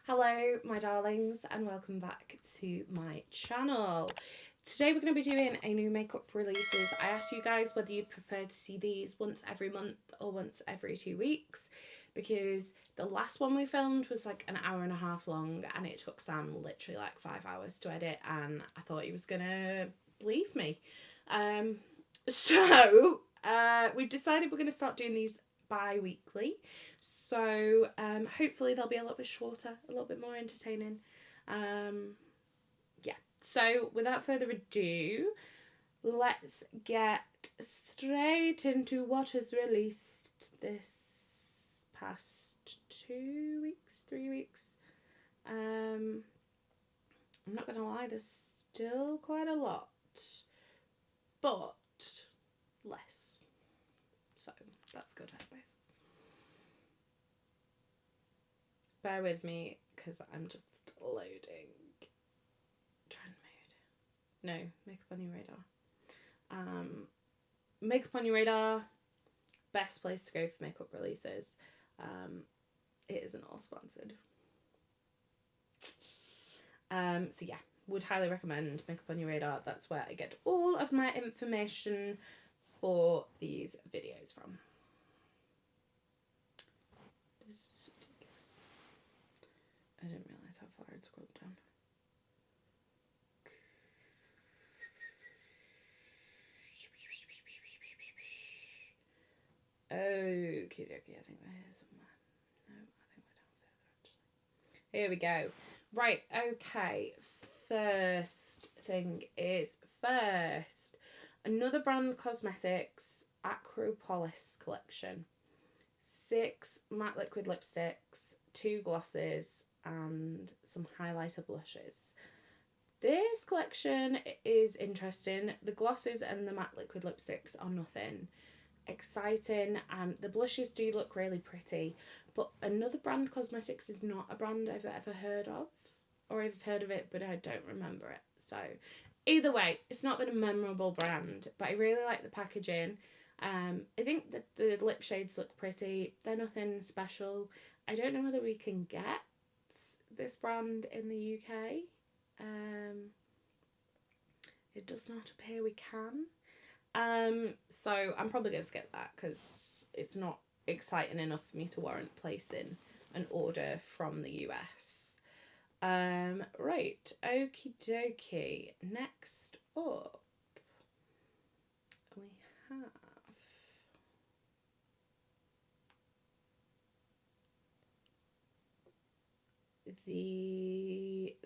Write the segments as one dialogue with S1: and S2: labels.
S1: Hello my darlings and welcome back to my channel. Today we're going to be doing a new makeup releases. I asked you guys whether you'd prefer to see these once every month or once every 2 weeks, because the last one we filmed was like an hour and a half long and it took Sam literally like 5 hours to edit, and I thought he was gonna leave me. So we've decided we're going to start doing these bi-weekly, so hopefully they'll be a little bit shorter, a little bit more entertaining. Yeah, so without further ado, let's get straight into what has released this past 2 weeks, 3 weeks. I'm not gonna lie, there's still quite a lot, but less, so that's good, I suppose. Bear with me because I'm just loading. Trend mode. No, makeup on your radar. Makeup on your radar, best place to go for makeup releases. It isn't all sponsored. So yeah, would highly recommend Makeup on Your Radar. That's where I get all of my information for these videos from. This is ridiculous. I didn't realise how far I'd scrolled down. Okie dokie, I think we're here somewhere. No, I think we're down further actually. Here we go. Right, okay. First thing is another brand cosmetics Acropolis collection. 6 matte liquid lipsticks, 2 glosses, and some highlighter blushes. This collection is interesting. The glosses and the matte liquid lipsticks are nothing exciting. The blushes do look really pretty, but Another Brand Cosmetics is not a brand I've ever heard of, or I've heard of it but I don't remember it. So either way, it's not been a memorable brand, but I really like the packaging. I think that the lip shades look pretty. They're nothing special. I don't know whether we can get this brand in the UK. It does not appear we can. So I'm probably going to skip that because it's not exciting enough for me to warrant placing an order from the US. Right, okie dokie. Next up, we have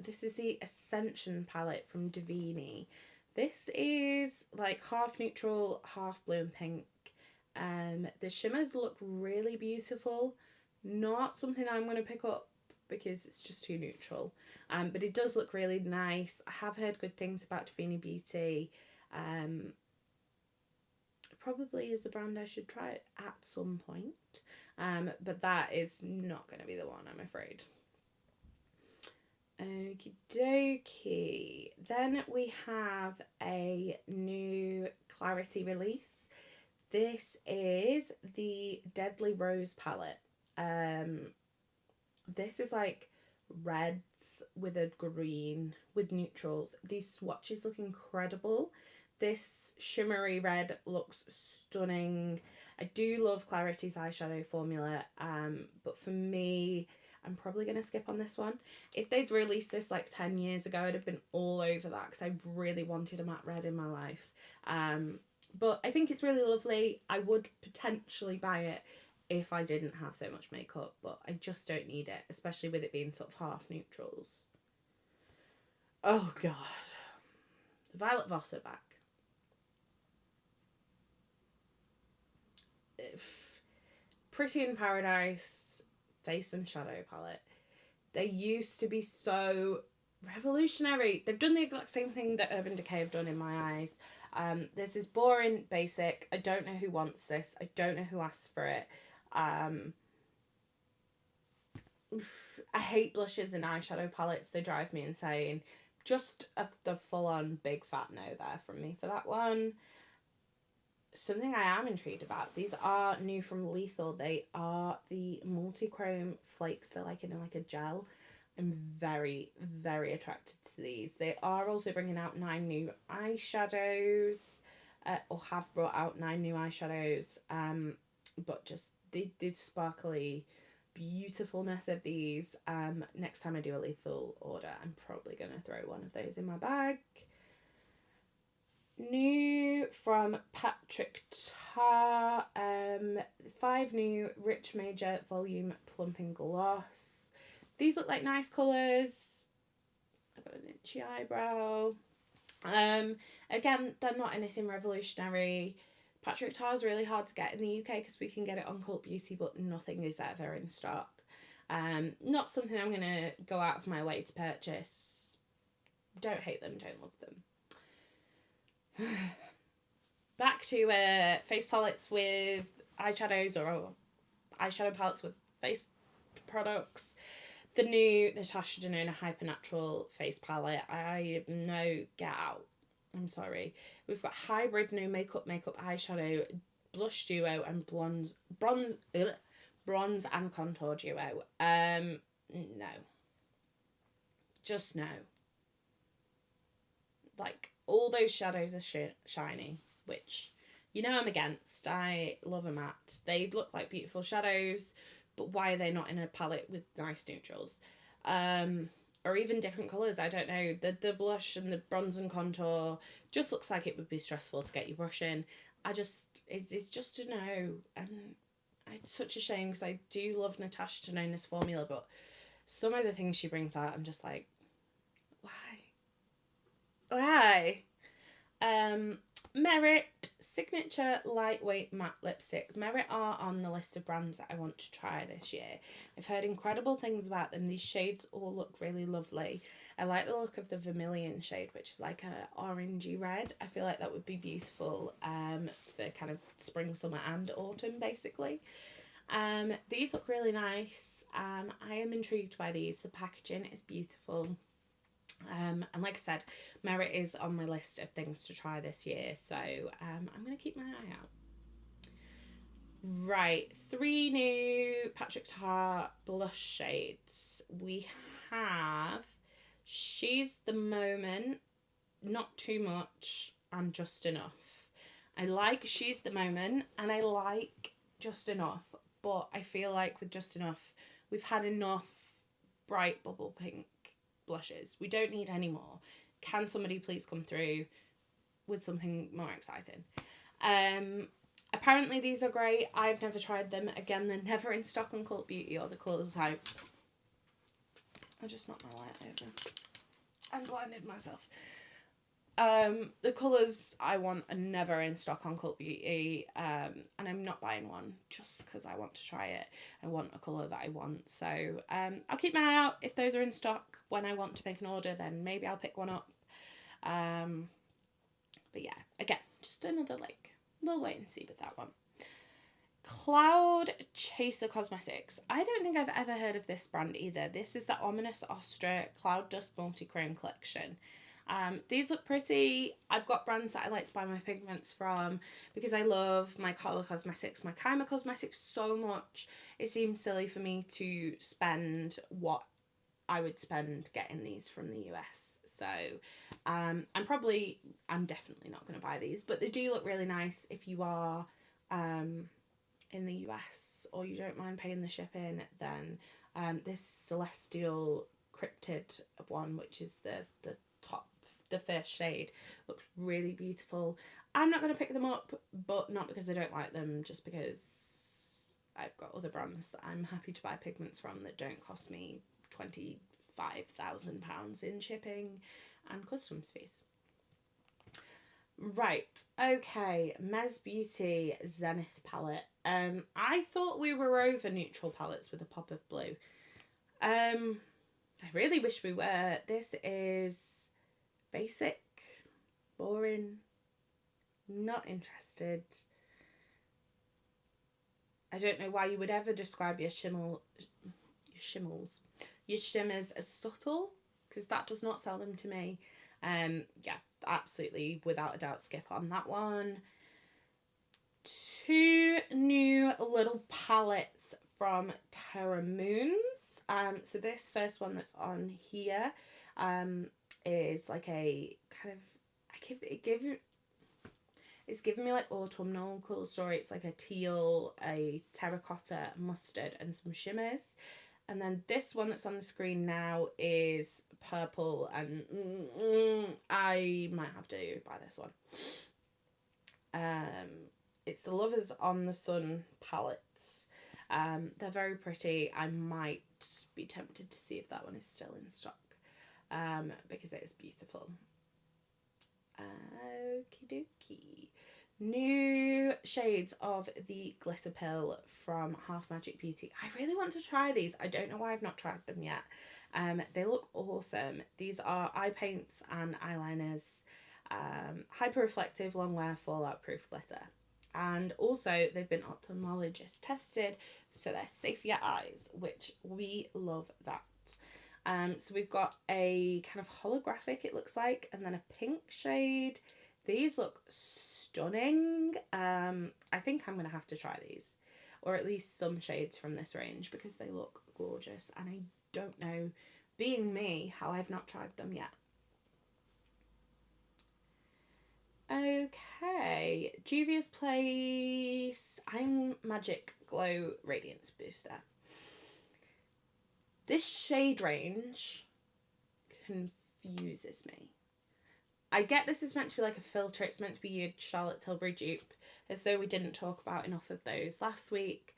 S1: this is the Ascension palette from Davini. This is like half neutral, half blue and pink. The shimmers look really beautiful. Not something I'm going to pick up because it's just too neutral. But it does look really nice. I have heard good things about Davini Beauty. Probably is a brand I should try at some point. But that is not going to be the one, I'm afraid. Okie dokie. Then we have a new Clarity release. This is the Deadly Rose palette. This is like reds with a green with neutrals. These swatches look incredible. This shimmery red looks stunning. I do love Clarity's eyeshadow formula, but for me, I'm probably going to skip on this one. If they'd released this like 10 years ago, I'd have been all over that because I really wanted a matte red in my life. But I think it's really lovely. I would potentially buy it if I didn't have so much makeup, but I just don't need it, especially with it being sort of half neutrals. Oh god. Violet Voss are back. Pretty in Paradise Face and Shadow palette. They used to be so revolutionary. They've done the exact same thing that Urban Decay have done in my eyes. This is boring, basic. I don't know who wants this. I don't know who asked for it. I hate blushes and eyeshadow palettes. They drive me insane. Just the full-on big fat no there from me for that one. Something I am intrigued about. These are new from Lethal. They are the multi-chrome flakes. They're like in like a gel. I'm very, very attracted to these. They are also bringing out 9 new eyeshadows, or have brought out 9 new eyeshadows, but just the sparkly beautifulness of these. Next time I do a lethal order, I'm probably going to throw one of those in my bag. New from Patrick Tar, 5 new Rich Major Volume Plumping Gloss. These look like nice colours. I've got an itchy eyebrow. Again, they're not anything revolutionary. Patrick Tar is really hard to get in the UK because we can get it on Cult Beauty, but nothing is ever in stock. Not something I'm going to go out of my way to purchase. Don't hate them, don't love them. Back to face palettes with eyeshadows, or eyeshadow palettes with face products. The new Natasha Denona Hyper Natural face palette. I no, get out. I'm sorry. We've got hybrid new makeup eyeshadow, blush duo, and bronze and contour duo. No. Just no. Like, all those shadows are shiny, which, you know, I'm against. I love a matte. They look like beautiful shadows, but why are they not in a palette with nice neutrals? Or even different colours, I don't know. The blush and the bronze and contour just looks like it would be stressful to get your brush in. It's just a no. And it's such a shame because I do love Natasha Denona's formula, but some of the things she brings out, I'm just like, why? Merit Signature Lightweight Matte Lipstick. Merit are on the list of brands that I want to try this year. I've heard incredible things about them. These shades all look really lovely. I like the look of the vermilion shade, which is like a orangey red. I feel like that would be beautiful for kind of spring, summer and autumn, basically. These look really nice. I am intrigued by these. The packaging is beautiful. And like I said, Merit is on my list of things to try this year, so I'm going to keep my eye out. Right, 3 new Patrick Tar blush shades. We have She's the Moment, Not Too Much, and Just Enough. I like She's the Moment, and I like Just Enough, but I feel like with Just Enough, we've had enough bright bubble pink blushes. We don't need any more. Can somebody please come through with something more exciting? Apparently these are great. I've never tried them. Again, they're never in stock on Cult Beauty or the Colours Hype. I just knocked my light over. I blinded myself. The colours I want are never in stock on Cult Beauty, and I'm not buying one just because I want to try it. I want a colour that I want, so I'll keep my eye out. If those are in stock when I want to make an order, then maybe I'll pick one up. But yeah, again, just another we'll wait and see with that one. Cloud Chaser Cosmetics. I don't think I've ever heard of this brand either. This is the Ominous Ostra Cloud Dust Multi-Chrome Collection. These look pretty. I've got brands that I like to buy my pigments from because I love my Color Cosmetics, my Kaima Cosmetics so much. It seems silly for me to spend what I would spend getting these from the US. So I'm definitely not going to buy these, but they do look really nice if you are in the US or you don't mind paying the shipping. Then this Celestial Cryptid one, which is the first shade, looks really beautiful. I'm not going to pick them up, but not because I don't like them, just because I've got other brands that I'm happy to buy pigments from that don't cost me £25,000 in shipping and customs fees. Right, okay, Mez Beauty Zenith palette. I thought we were over neutral palettes with a pop of blue. I really wish we were. This is basic, boring, not interested. I don't know why you would ever describe your shimmers as subtle, because that does not sell them to me. Yeah, absolutely, without a doubt, skip on that one. 2 new little palettes from Terra Moons. So this first one that's on here is like a kind of, it's giving me like autumnal colour story. It's like a teal, a terracotta, mustard, and some shimmers. And then this one that's on the screen now is purple, and I might have to buy this one. It's the Lovers on the Sun palettes. They're very pretty. I might be tempted to see if that one is still in stock, because it is beautiful. Okie dokie. New shades of the Glitter Pill from Half Magic Beauty. I really want to try these. I don't know why I've not tried them yet. They look awesome. These are eye paints and eyeliners. Hyper reflective, long wear, fallout proof glitter. And also they've been ophthalmologist tested, so they're safe for your eyes, which we love that. So we've got a kind of holographic, it looks like, and then a pink shade. These look stunning. I think I'm going to have to try these, or at least some shades from this range, because they look gorgeous, and I don't know, being me, how I've not tried them yet. Okay, Juvia's Place I'm Magic Glow Radiance Booster. This shade range confuses me. I get this is meant to be like a filter, it's meant to be a Charlotte Tilbury dupe, as though we didn't talk about enough of those last week.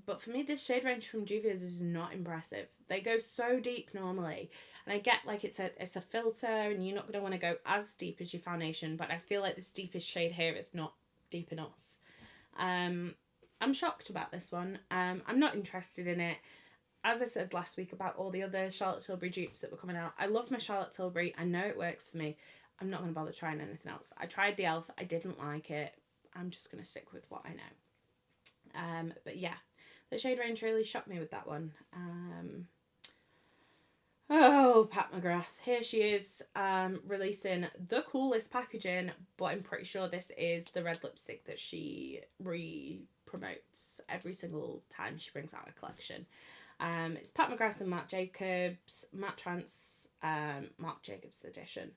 S1: But for me, this shade range from Juvia's is not impressive. They go so deep normally, and I get like it's a filter and you're not going to want to go as deep as your foundation, but I feel like this deepest shade here is not deep enough. I'm shocked about this one. I'm not interested in it. As I said last week about all the other Charlotte Tilbury dupes that were coming out, I love my Charlotte Tilbury. I know it works for me. I'm not going to bother trying anything else. I tried the e.l.f. I didn't like it. I'm just going to stick with what I know. But yeah, the shade range really shocked me with that one. Oh, Pat McGrath. Here she is, releasing the coolest packaging, but I'm pretty sure this is the red lipstick that she promotes every single time she brings out a collection. It's Pat McGrath and Marc Jacobs, Matte Trance, Marc Jacobs edition.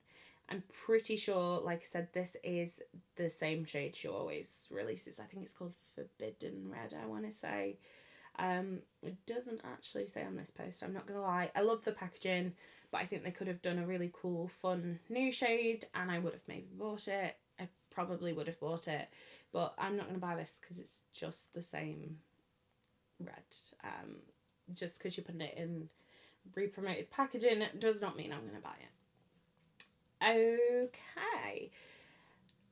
S1: I'm pretty sure, like I said, this is the same shade she always releases. I think it's called Forbidden Red, I want to say. It doesn't actually say on this post, I'm not going to lie. I love the packaging, but I think they could have done a really cool, fun new shade, and I would have maybe bought it. I probably would have bought it, but I'm not going to buy this because it's just the same red. Just because you put it in re-promoted packaging does not mean I'm going to buy it. Okay.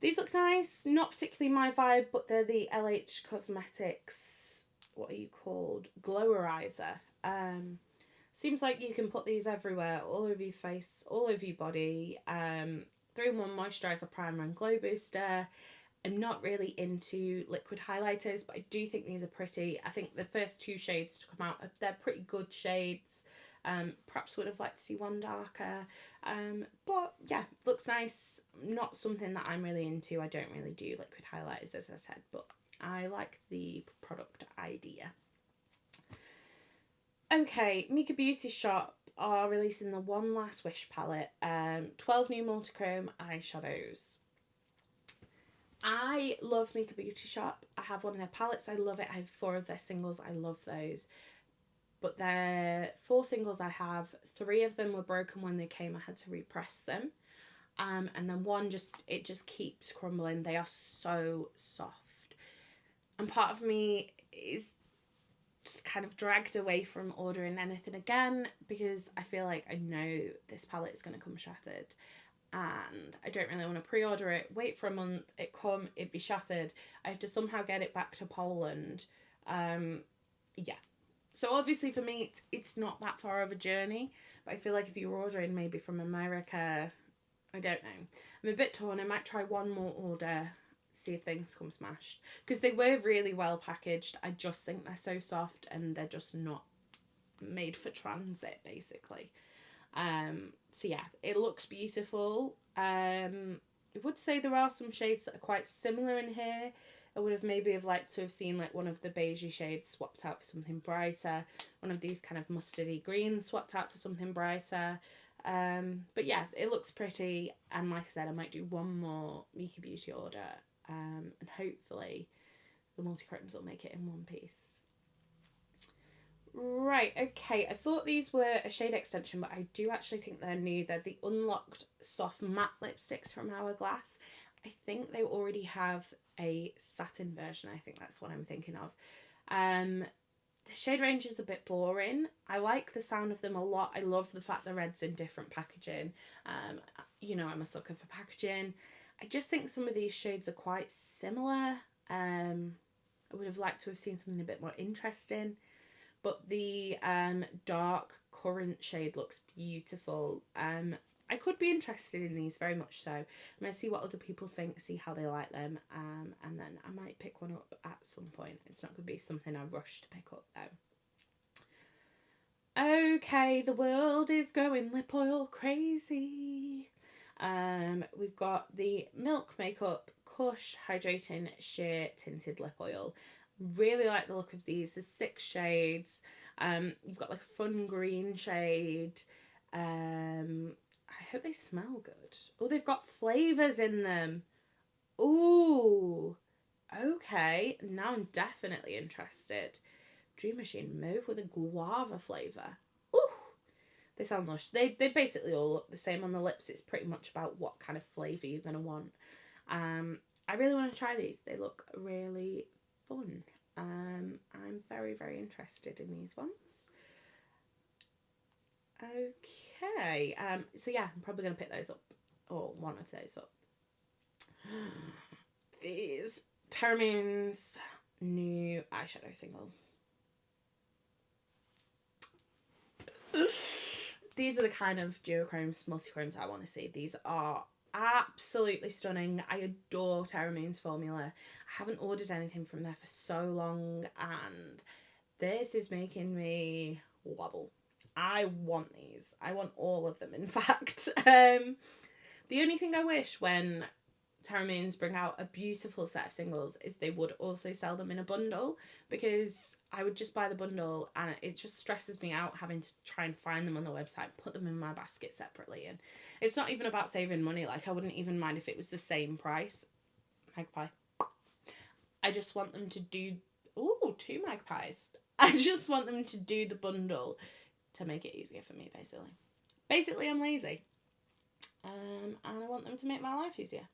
S1: These look nice. Not particularly my vibe, but they're the LH Cosmetics, what are you called? Glowerizer. Seems like you can put these everywhere, all over your face, all over your body. 3-in-1 moisturizer, primer, and glow booster. I'm not really into liquid highlighters, but I do think these are pretty. I think the first two shades to come out, they're pretty good shades. Perhaps would have liked to see one darker. But yeah, looks nice. Not something that I'm really into. I don't really do liquid highlighters, as I said, but I like the product idea. Okay, Mika Beauty Shop are releasing the One Last Wish palette. 12 new multichrome eyeshadows. I love Mika Beauty Shop. I have one of their palettes. I love it. I have 4 of their singles. I love those. But their 4 singles I have, 3 of them were broken when they came. I had to repress them. And then one it just keeps crumbling. They are so soft. And part of me is just kind of dragged away from ordering anything again, because I feel like I know this palette is going to come shattered. And I don't really want to pre-order it, wait for a month, it'd be shattered. I have to somehow get it back to Poland. Yeah. So obviously for me, it's not that far of a journey, but I feel like if you were ordering maybe from America, I don't know. I'm a bit torn. I might try one more order, see if things come smashed. Because they were really well packaged. I just think they're so soft and they're just not made for transit, basically. So yeah, it looks beautiful. I would say there are some shades that are quite similar in here. I would have maybe have liked to have seen like one of the beigey shades swapped out for something brighter, one of these kind of mustardy greens swapped out for something brighter. But yeah, it looks pretty, and like I said, I might do one more Mika Beauty order, and hopefully the multi-chromes will make it in one piece. Right, okay, I thought these were a shade extension, but I do actually think they're new. They're the Unlocked Soft Matte Lipsticks from Hourglass. I think they already have a satin version. I think that's what I'm thinking of. The shade range is a bit boring. I like the sound of them a lot. I love the fact the red's in different packaging. You know, I'm a sucker for packaging. I just think some of these shades are quite similar. I would have liked to have seen something a bit more interesting. But the dark currant shade looks beautiful. I could be interested in these, very much so. I'm going to see what other people think, see how they like them, and then I might pick one up at some point. It's not going to be something I rush to pick up, though. Okay, the world is going lip oil crazy. We've got the Milk Makeup Kush Hydrating Sheer Tinted Lip Oil. Really like the look of these. There's 6 shades. You've got like a fun green shade. I hope they smell good. Oh, they've got flavours in them. Ooh. Okay. Now I'm definitely interested. Dream Machine Mauve with a guava flavour. Ooh. They sound lush. They basically all look the same on the lips. It's pretty much about what kind of flavour you're going to want. I really want to try these. They look really fun. I'm very, very interested in these ones. Okay, so yeah, I'm probably going to pick those up, or one of those up. These Terra Moon's new eyeshadow singles. These are the kind of duochromes, multi-chromes I want to see. These are absolutely stunning. I adore Terra Moon's formula. I haven't ordered anything from there for so long, and this is making me wobble. I want these. I want all of them, in fact. The only thing I wish when Terra Moons bring out a beautiful set of singles is they would also sell them in a bundle, because I would just buy the bundle and it just stresses me out having to try and find them on the website, put them in my basket separately. And it's not even about saving money. Like, I wouldn't even mind if it was the same price. Magpie. I just want them to do... Ooh, 2 magpies. I just want them to do the bundle to make it easier for me, basically. Basically, I'm lazy. And I want them to make my life easier.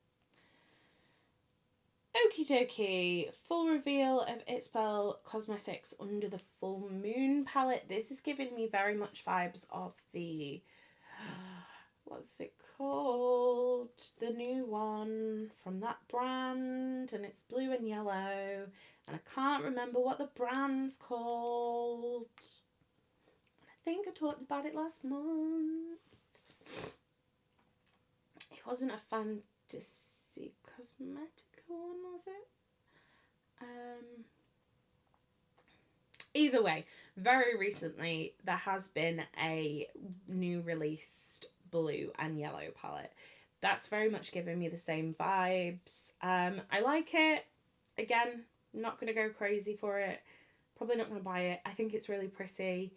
S1: Okie dokie. Full reveal of It Spell Cosmetics Under the Full Moon palette. This is giving me very much vibes of the... What's it called? The new one from that brand. And it's blue and yellow. And I can't remember what the brand's called. I think I talked about it last month. It wasn't a Fantasy Cosmetic one, was it? Either way, very recently there has been a new released blue and yellow palette. That's very much giving me the same vibes. I like it. Again, not going to go crazy for it. Probably not going to buy it. I think it's really pretty.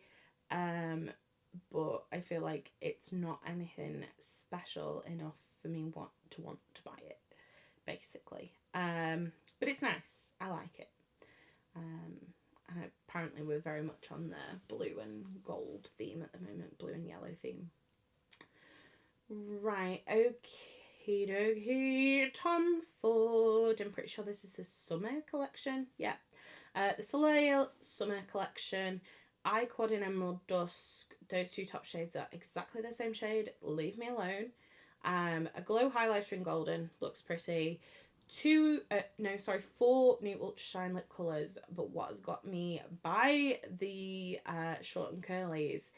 S1: But I feel like it's not anything special enough for me to want to buy it, basically. But it's nice. I like it. And apparently we're very much on the blue and gold theme at the moment, blue and yellow theme. Right, okie dokie. Tom Ford. I'm pretty sure this is the summer collection. Yeah. The Soleil Summer Collection. Quad in Emerald Dusk. Those 2 top shades are exactly the same shade. Leave me alone. A glow highlighter in golden. Looks pretty. 4 new Ultra Shine lip colours. But what has got me by the short and curlies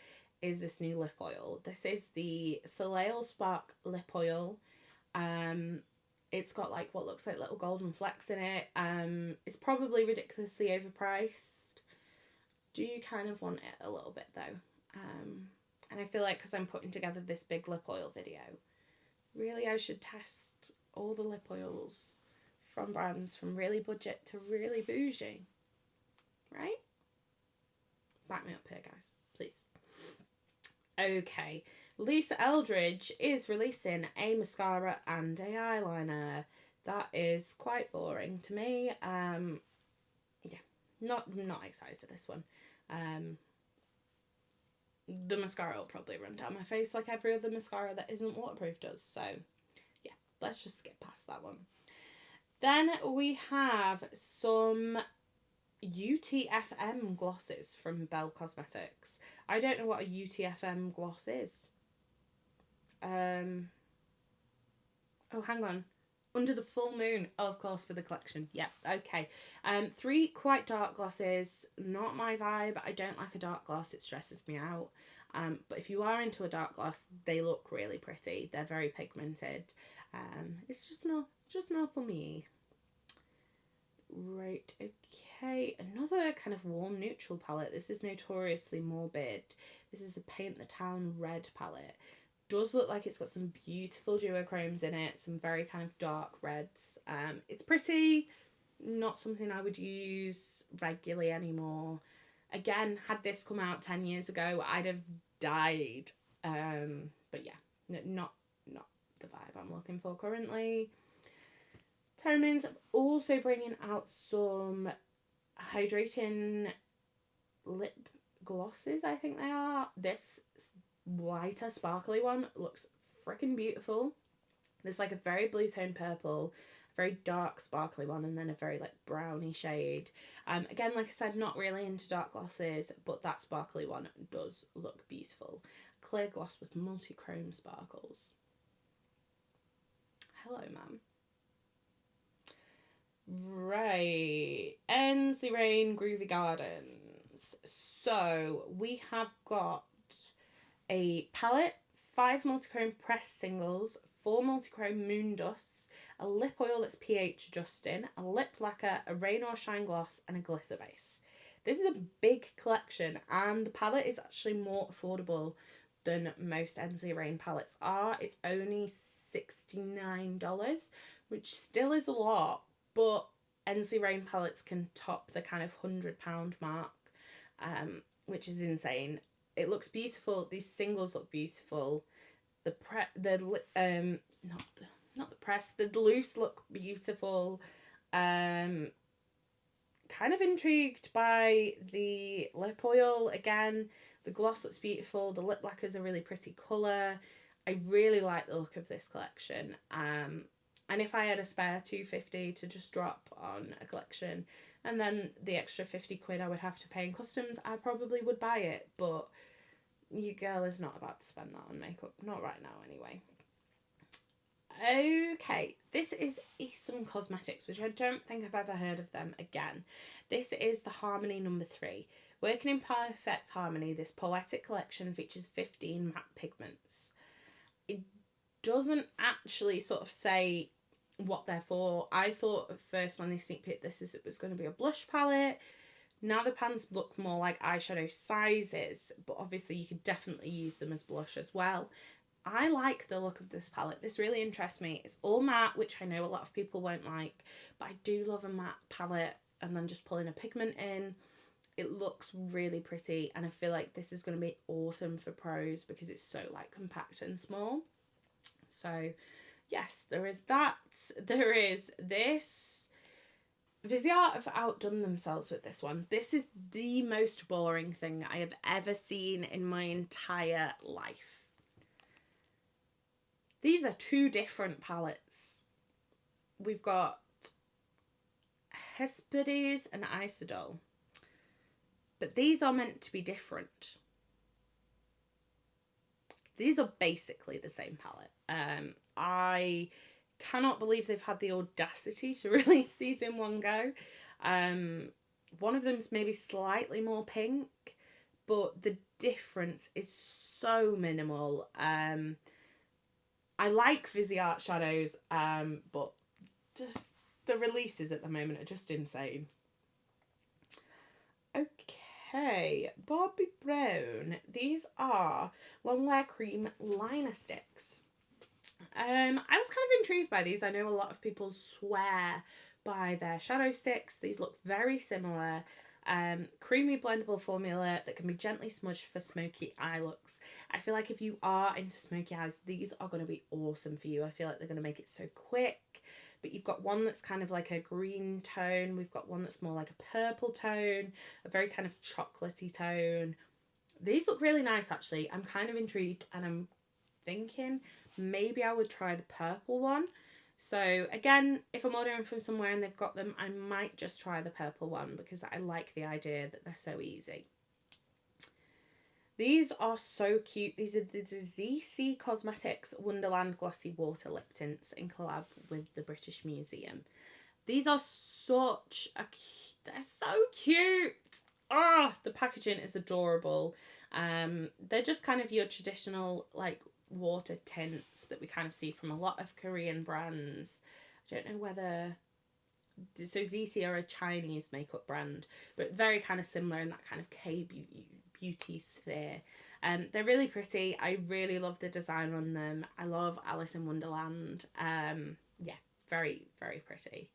S1: is this new lip oil. This is the Soleil Spark Lip Oil. It's got like what looks like little golden flecks in it. It's probably ridiculously overpriced. Do you kind of want it a little bit though? And I feel like because I'm putting together this big lip oil video, really I should test all the lip oils from brands from really budget to really bougie. Right? Back me up here, guys, please. Okay, Lisa Eldridge is releasing a mascara and a eyeliner. That is quite boring to me. Yeah, not excited for this one. The mascara will probably run down my face like every other mascara that isn't waterproof does. So, yeah, let's just skip past that one. Then we have some UTFM glosses from Belle Cosmetics. I don't know what a UTFM gloss is. Oh, hang on. Under the Full Moon, oh, of course, for the collection. Yeah, okay. 3 quite dark glosses. Not my vibe. I don't like a dark gloss. It stresses me out. But if you are into a dark gloss, they look really pretty. They're very pigmented. It's just not for me. Right, okay. Another kind of warm neutral palette. This is Notoriously Morbid. This is the Paint the Town Red palette. Does look like it's got some beautiful duochromes in it, some very kind of dark reds. It's pretty, not something I would use regularly anymore. Again, had this come out 10 years ago, I'd have died. But yeah, not the vibe I'm looking for currently. Terra Moon's also bringing out some hydrating lip glosses, I think they are. This lighter sparkly one looks freaking beautiful. There's like a very blue tone purple, a very dark sparkly one, and then a very like browny shade. Again, like I said, not really into dark glosses, but that sparkly one does look beautiful. Clear gloss with multi-chrome sparkles. Hello, ma'am. Right, NC Rain Groovy Gardens. So we have got a palette, 5 multichrome pressed singles, 4 multichrome moon dusts, a lip oil that's pH adjusting, a lip lacquer, a rain or shine gloss, and a glitter base. This is a big collection, and the palette is actually more affordable than most NC Rain palettes are. It's only $69, which still is a lot, but NC Rain palettes can top the kind of £100 mark, which is insane. It looks beautiful. These singles look beautiful. The loose look beautiful. Kind of intrigued by the lip oil again. The gloss looks beautiful. The lip lacquer is a really pretty colour. I really like the look of this collection. And if I had a spare $2.50 to just drop on a collection, and then the extra £50 I would have to pay in customs, I probably would buy it. But your girl is not about to spend that on makeup. Not right now, anyway. Okay, this is Eastern Cosmetics, which I don't think I've ever heard of them again. This is the Harmony number 3. Working in perfect harmony, this poetic collection features 15 matte pigments. It doesn't actually sort of say what they're for. I thought at first when they sneak peeked this it was going to be a blush palette. Now the pans look more like eyeshadow sizes, but obviously you could definitely use them as blush as well. I like the look of this palette. This really interests me. It's all matte, which I know a lot of people won't like, but I do love a matte palette and then just pulling a pigment in. It looks really pretty, and I feel like this is going to be awesome for pros because it's so like compact and small. So yes, there is that. There is this. Viseart have outdone themselves with this one. This is the most boring thing I have ever seen in my entire life. These are 2 different palettes. We've got Hesperides and Isodol. But these are meant to be different. These are basically the same palette. I cannot believe they've had the audacity to release these in one go. One of them's maybe slightly more pink, but the difference is so minimal. I like Viseart shadows, but just the releases at the moment are just insane. Okay, Bobbi Brown. These are Longwear Cream Liner Sticks. I was kind of intrigued by these. I know a lot of people swear by their shadow sticks. These look very similar. Creamy blendable formula that can be gently smudged for smoky eye looks. I feel like if you are into smoky eyes, these are going to be awesome for you. I feel like they're going to make it so quick. But you've got one that's kind of like a green tone. We've got one that's more like a purple tone, a very kind of chocolatey tone. These look really nice, actually. I'm kind of intrigued, and I'm thinking maybe I would try the purple one. So again, if I'm ordering from somewhere and they've got them, I might just try the purple one because I like the idea that they're so easy. These are so cute. These are the ZC Cosmetics Wonderland Glossy Water Lip Tints in collab with the British Museum. These are such a they're so cute. Oh, the packaging is adorable. They're just kind of your traditional like water tints that we kind of see from a lot of Korean brands. I don't know whether so ZC are a Chinese makeup brand, but very kind of similar in that kind of K-beauty sphere. They're really pretty. I really love the design on them. I love Alice in Wonderland. Yeah, very, very pretty.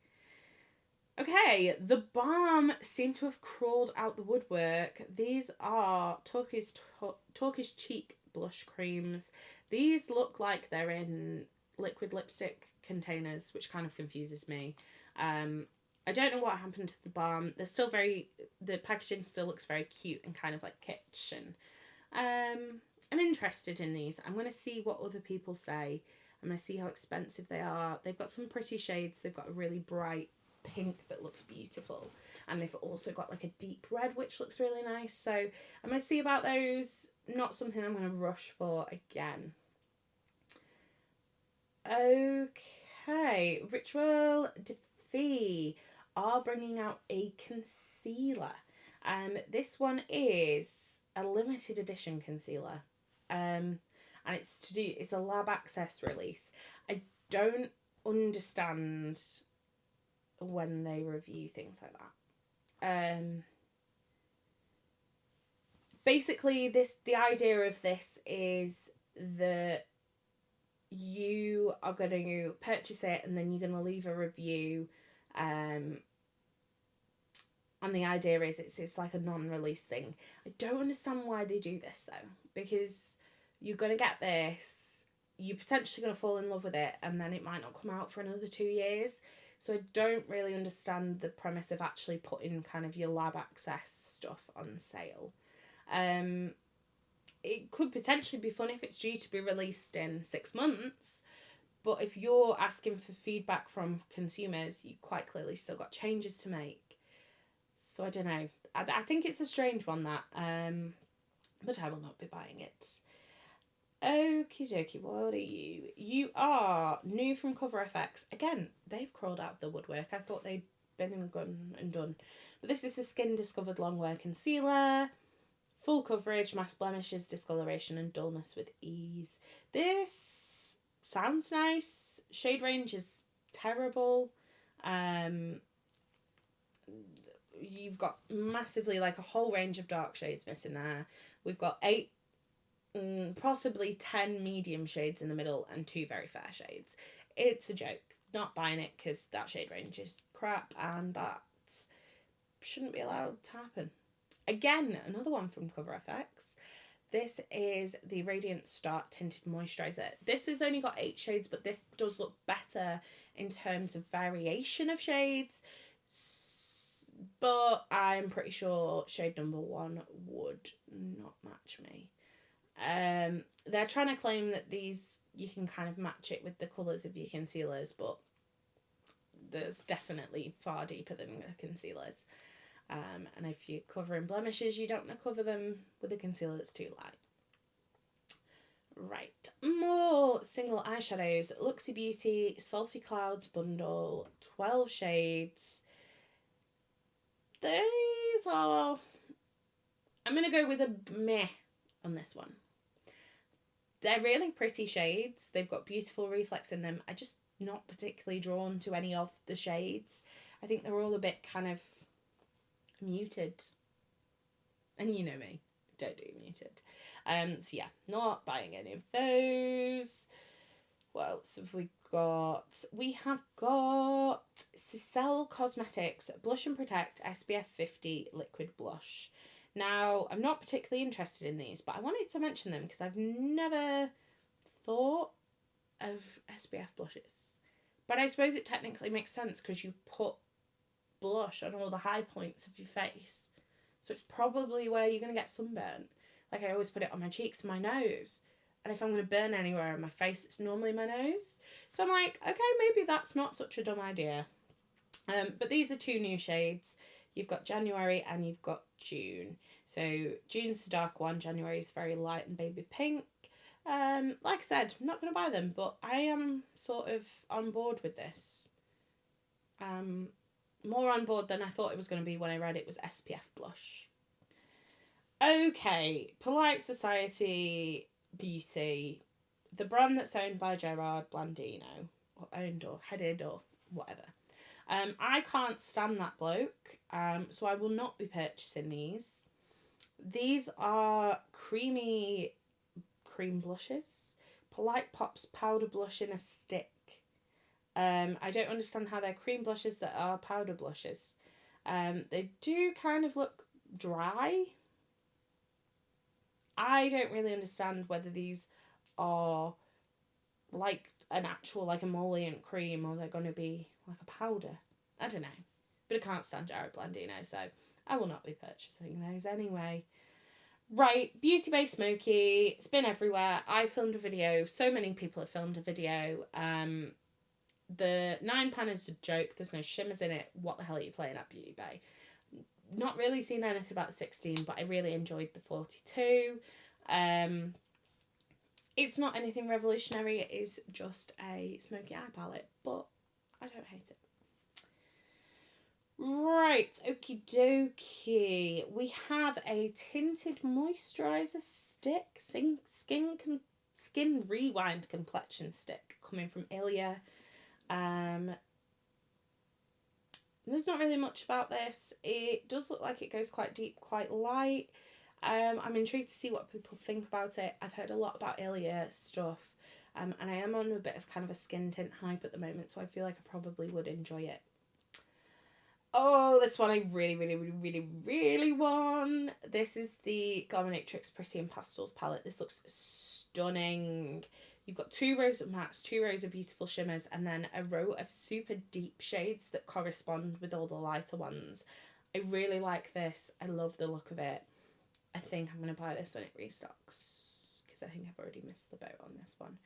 S1: Okay, the balm seem to have crawled out the woodwork. These are Turkish cheek blush creams. These look like they're in liquid lipstick containers, which kind of confuses me. I don't know what happened to the balm. They're still the packaging still looks very cute and kind of like kitchen. I'm interested in these. I'm going to see what other people say. I'm going to see how expensive they are. They've got some pretty shades. They've got a really bright pink that looks beautiful, and they've also got like a deep red which looks really nice, so I'm going to see about those. Not something I'm going to rush for again. Okay, Ritual Defee are bringing out a concealer. This one is a limited edition concealer, and it's a lab access release. I don't understand when they review things like that. Basically, the idea of this is that you are going to purchase it and then you're going to leave a review. And the idea is it's like a non-release thing. I don't understand why they do this though, because you're going to get this, you're potentially going to fall in love with it, and then it might not come out for another 2 years. So I don't really understand the premise of actually putting kind of your lab access stuff on sale. It could potentially be fun if it's due to be released in 6 months, but if you're asking for feedback from consumers, you quite clearly still got changes to make. So I don't know. I think it's a strange one, that, but I will not be buying it. Okie dokie, what are you? You are new from Cover FX. Again, they've crawled out of the woodwork. I thought they'd been and gone and done. But this is a Skin Discovered Longwear Concealer. Full coverage, mask blemishes, discoloration and dullness with ease. This sounds nice. Shade range is terrible. You've got massively like a whole range of dark shades missing there. We've got 8, possibly 10 medium shades in the middle and 2 very fair shades. It's a joke. Not buying it because that shade range is crap and that shouldn't be allowed to happen. Again, another one from Cover FX. This is the Radiant Start Tinted Moisturiser. This has only got 8 shades, but this does look better in terms of variation of shades. But I'm pretty sure shade number 1 would not match me. They're trying to claim that these, you can kind of match it with the colours of your concealers, but there's definitely far deeper than the concealers. And if you're covering blemishes, you don't want to cover them with a concealer that's too light. Right, more single eyeshadows. Luxie Beauty Salty Clouds bundle, 12 shades. These are, I'm going to go with a meh on this one. They're really pretty shades. They've got beautiful reflex in them. I'm just not particularly drawn to any of the shades. I think they're all a bit kind of muted. And you know me, don't do muted. So yeah, not buying any of those. What else have we got? We have got Cicel Cosmetics Blush and Protect SPF 50 Liquid Blush. Now, I'm not particularly interested in these, but I wanted to mention them because I've never thought of SPF blushes. But I suppose it technically makes sense because you put blush on all the high points of your face. So it's probably where you're going to get sunburn. Like, I always put it on my cheeks and my nose. And if I'm going to burn anywhere on my face, it's normally my nose. So I'm like, okay, maybe that's not such a dumb idea. But these are 2 new shades. You've got January and you've got June. So June's the dark one. January is very light and baby pink. Like I said, I'm not going to buy them, but I am sort of on board with this. More on board than I thought it was going to be when I read it was SPF blush. Okay, Polite Society Beauty, the brand that's owned by Gerard Blandino, or owned or headed or whatever. I can't stand that bloke, so I will not be purchasing these. These are creamy cream blushes. Polite Pops powder blush in a stick. I don't understand how they're cream blushes that are powder blushes. They do kind of look dry. I don't really understand whether these are like an actual, like emollient cream, or they're going to be like a powder. I don't know. But I can't stand Jared Blandino, so I will not be purchasing those anyway. Right, Beauty Bay Smoky. It's been everywhere. I filmed a video. So many people have filmed a video. The 9-pan is a joke. There's no shimmers in it. What the hell are you playing at, Beauty Bay? Not really seen anything about the 16, but I really enjoyed the 42. It's not anything revolutionary. It is just a smoky eye palette, but I don't hate it. Right, okie dokie. We have a tinted moisturiser stick, skin rewind complexion stick coming from Ilia. There's not really much about this. It does look like it goes quite deep, quite light. I'm intrigued to see what people think about it. I've heard a lot about Ilia stuff, and I am on a bit of kind of a skin tint hype at the moment, so I feel like I probably would enjoy it. Oh, this one I really want. This is the Glamonatrix Pretty in Pastels palette. This looks stunning. You've got 2 rows of mattes, 2 rows of beautiful shimmers, and then a row of super deep shades that correspond with all the lighter ones. I really like this. I love the look of it. I think I'm going to buy this when it restocks, because I think I've already missed the boat on this one.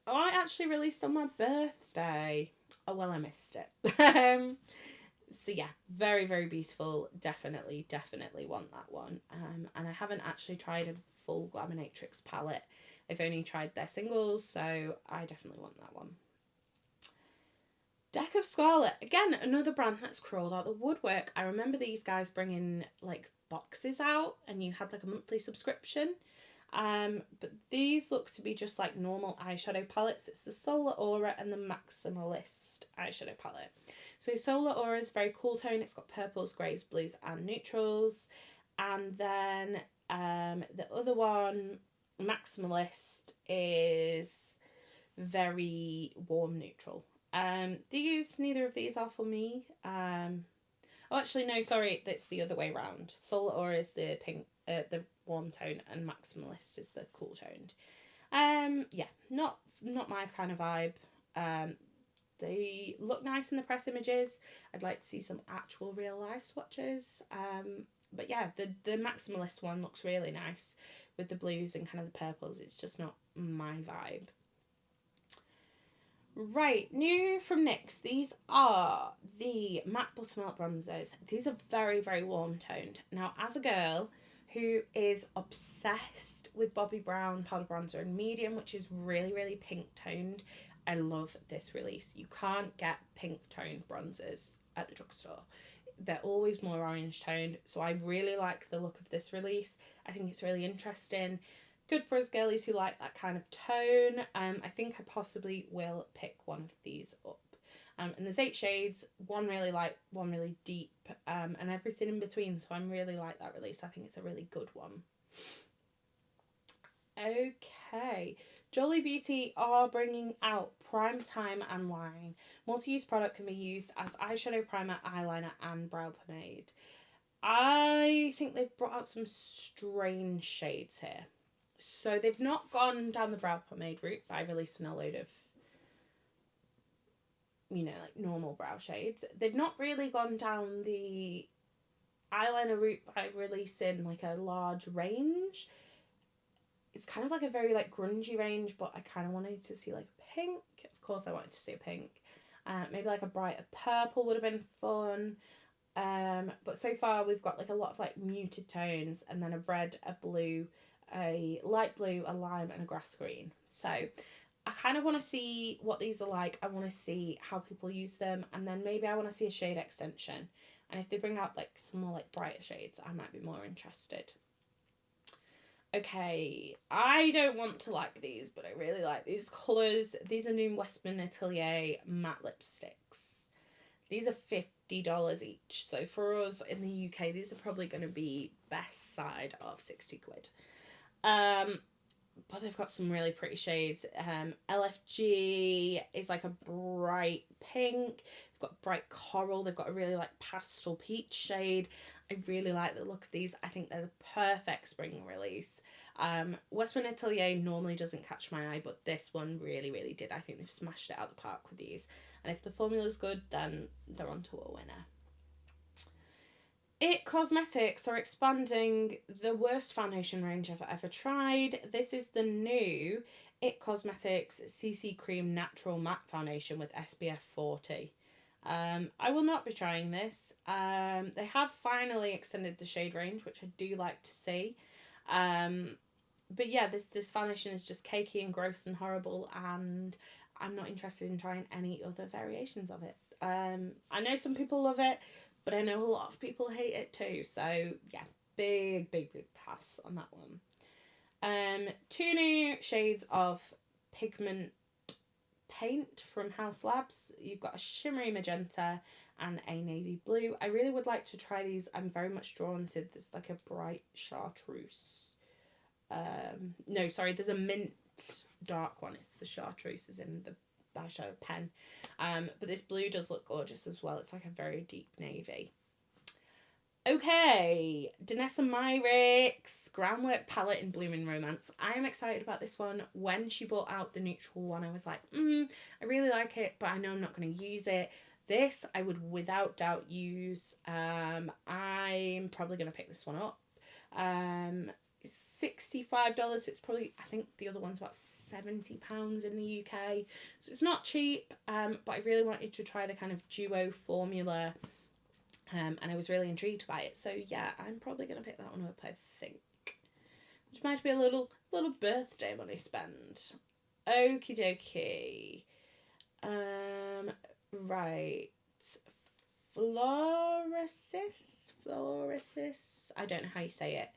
S1: Oh, I actually released on my birthday. Oh, well, I missed it. So yeah, very beautiful. Definitely want that one. And I haven't actually tried a full Glamonatrix palette. I've only tried their singles, so I definitely want that one. Deck of Scarlet, again, another brand that's crawled out the woodwork. I remember these guys bringing like boxes out, and you had like a monthly subscription. But these look to be just like normal eyeshadow palettes. It's the Solar Aura and the Maximalist eyeshadow palette. So Solar Aura is very cool tone. It's got purples, greys, blues and neutrals. And then the other one, Maximalist, is very warm neutral. Neither of these are for me. Oh, actually, no, sorry, that's the other way around. Solar Aura is the pink, the warm tone, and Maximalist is the cool toned. Yeah, not my kind of vibe. They look nice in the press images. I'd like to see some actual real life swatches. But yeah, the Maximalist one looks really nice with the blues and kind of the purples. It's just not my vibe. Right, new from NYX. These are the Matte Buttermilk Bronzers. These are very warm toned. Now, as a girl who is obsessed with Bobbi Brown powder bronzer in medium, which is really pink toned, I love this release. You can't get pink toned bronzers at the drugstore. They're always more orange toned, so I really like the look of this release. I think it's really interesting. Good for us girlies who like that kind of tone. I think I possibly will pick one of these up. And there's 8 shades, one really light, one really deep, and everything in between. So I really like that release. I think it's a really good one. Okay, Jolly Beauty are bringing out Prime Time and Wine. Multi-use product can be used as eyeshadow, primer, eyeliner and brow pomade. I think they've brought out some strange shades here. So they've not gone down the brow pomade route by releasing a load of, you know, like normal brow shades. They've not really gone down the eyeliner route by releasing like a large range. It's kind of like a very like grungy range, but I kind of wanted to see like a pink. Of course I wanted to see a pink. Maybe like a brighter purple would have been fun. But so far we've got like a lot of like muted tones, and then a red, a blue, a light blue, a lime and a grass green. So I kind of want to see what these are like. I want to see how people use them, and then maybe I want to see a shade extension. And if they bring out like some more like brighter shades, I might be more interested. Okay, I don't want to like these, but I really like these colours. These are new Westman Atelier matte lipsticks. These are $50 each. So for us in the UK, these are probably going to be best side of 60 quid. But they've got some really pretty shades. LFG is like a bright pink. They've got bright coral. They've got a really like pastel peach shade. I really like the look of these. I think they're the perfect spring release. Westman Atelier normally doesn't catch my eye, but this one really, really did. I think they've smashed it out of the park with these. And if the formula's good, then they're on to a winner. It Cosmetics are expanding the worst foundation range I've ever tried. This is the new It Cosmetics CC Cream Natural Matte Foundation with SPF 40. I will not be trying this. They have finally extended the shade range, which I do like to see. But yeah, this foundation is just cakey and gross and horrible, and I'm not interested in trying any other variations of it. I know some people love it, but I know a lot of people hate it too. So yeah, big pass on that one. 2 new shades of pigment paint from House Labs. You've got a shimmery magenta and a navy blue. I really would like to try these. I'm very much drawn to this, like a bright chartreuse. No, sorry, there's a mint dark one. It's the chartreuse is in the eyeshadow pen. But this blue does look gorgeous as well. It's like a very deep navy. Okay, Danessa Myricks Groundwork Palette in Blooming Romance. I am excited about this one. When she brought out the neutral one, I was like, I really like it, but I know I'm not going to use it. This I would without doubt use. I'm probably going to pick this one up. $65. It's probably, I think the other one's about £70 in the UK. So it's not cheap, but I really wanted to try the kind of duo formula. And I was really intrigued by it. So yeah, I'm probably going to pick that one up, I think. Which might be a little birthday money spend. Okie dokie. Right. Floresis. I don't know how you say it.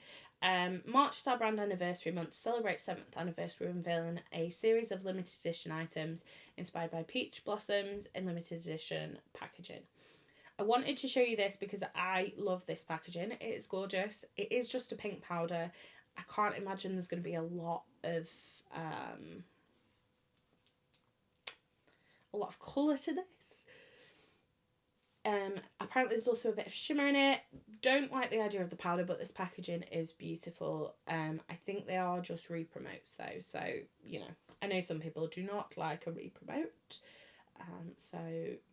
S1: March is our brand anniversary month to celebrate 7th anniversary, unveiling a series of limited edition items inspired by peach blossoms in limited edition packaging. I wanted to show you this because I love this packaging. It is gorgeous. It is just a pink powder. I can't imagine there's going to be a lot of colour to this. Apparently there's also a bit of shimmer in it. Don't like the idea of the powder, but this packaging is beautiful. I think they are just re-promotes though, so you know, I know some people do not like a re-promote, so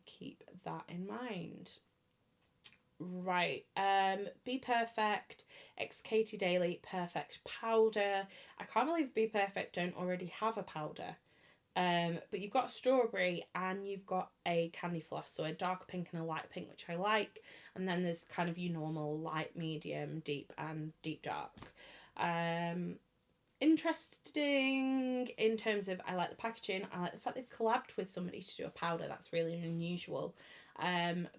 S1: keep that in mind. Right, Be Perfect X Katie Daily Perfect Powder. I can't believe Be Perfect don't already have a powder. But you've got a strawberry and you've got a candy floss, so a dark pink and a light pink, which I like, and then there's kind of your normal light, medium, deep and deep dark. Interesting in terms of, I like the packaging, I like the fact they've collabed with somebody to do a powder. That's really unusual. But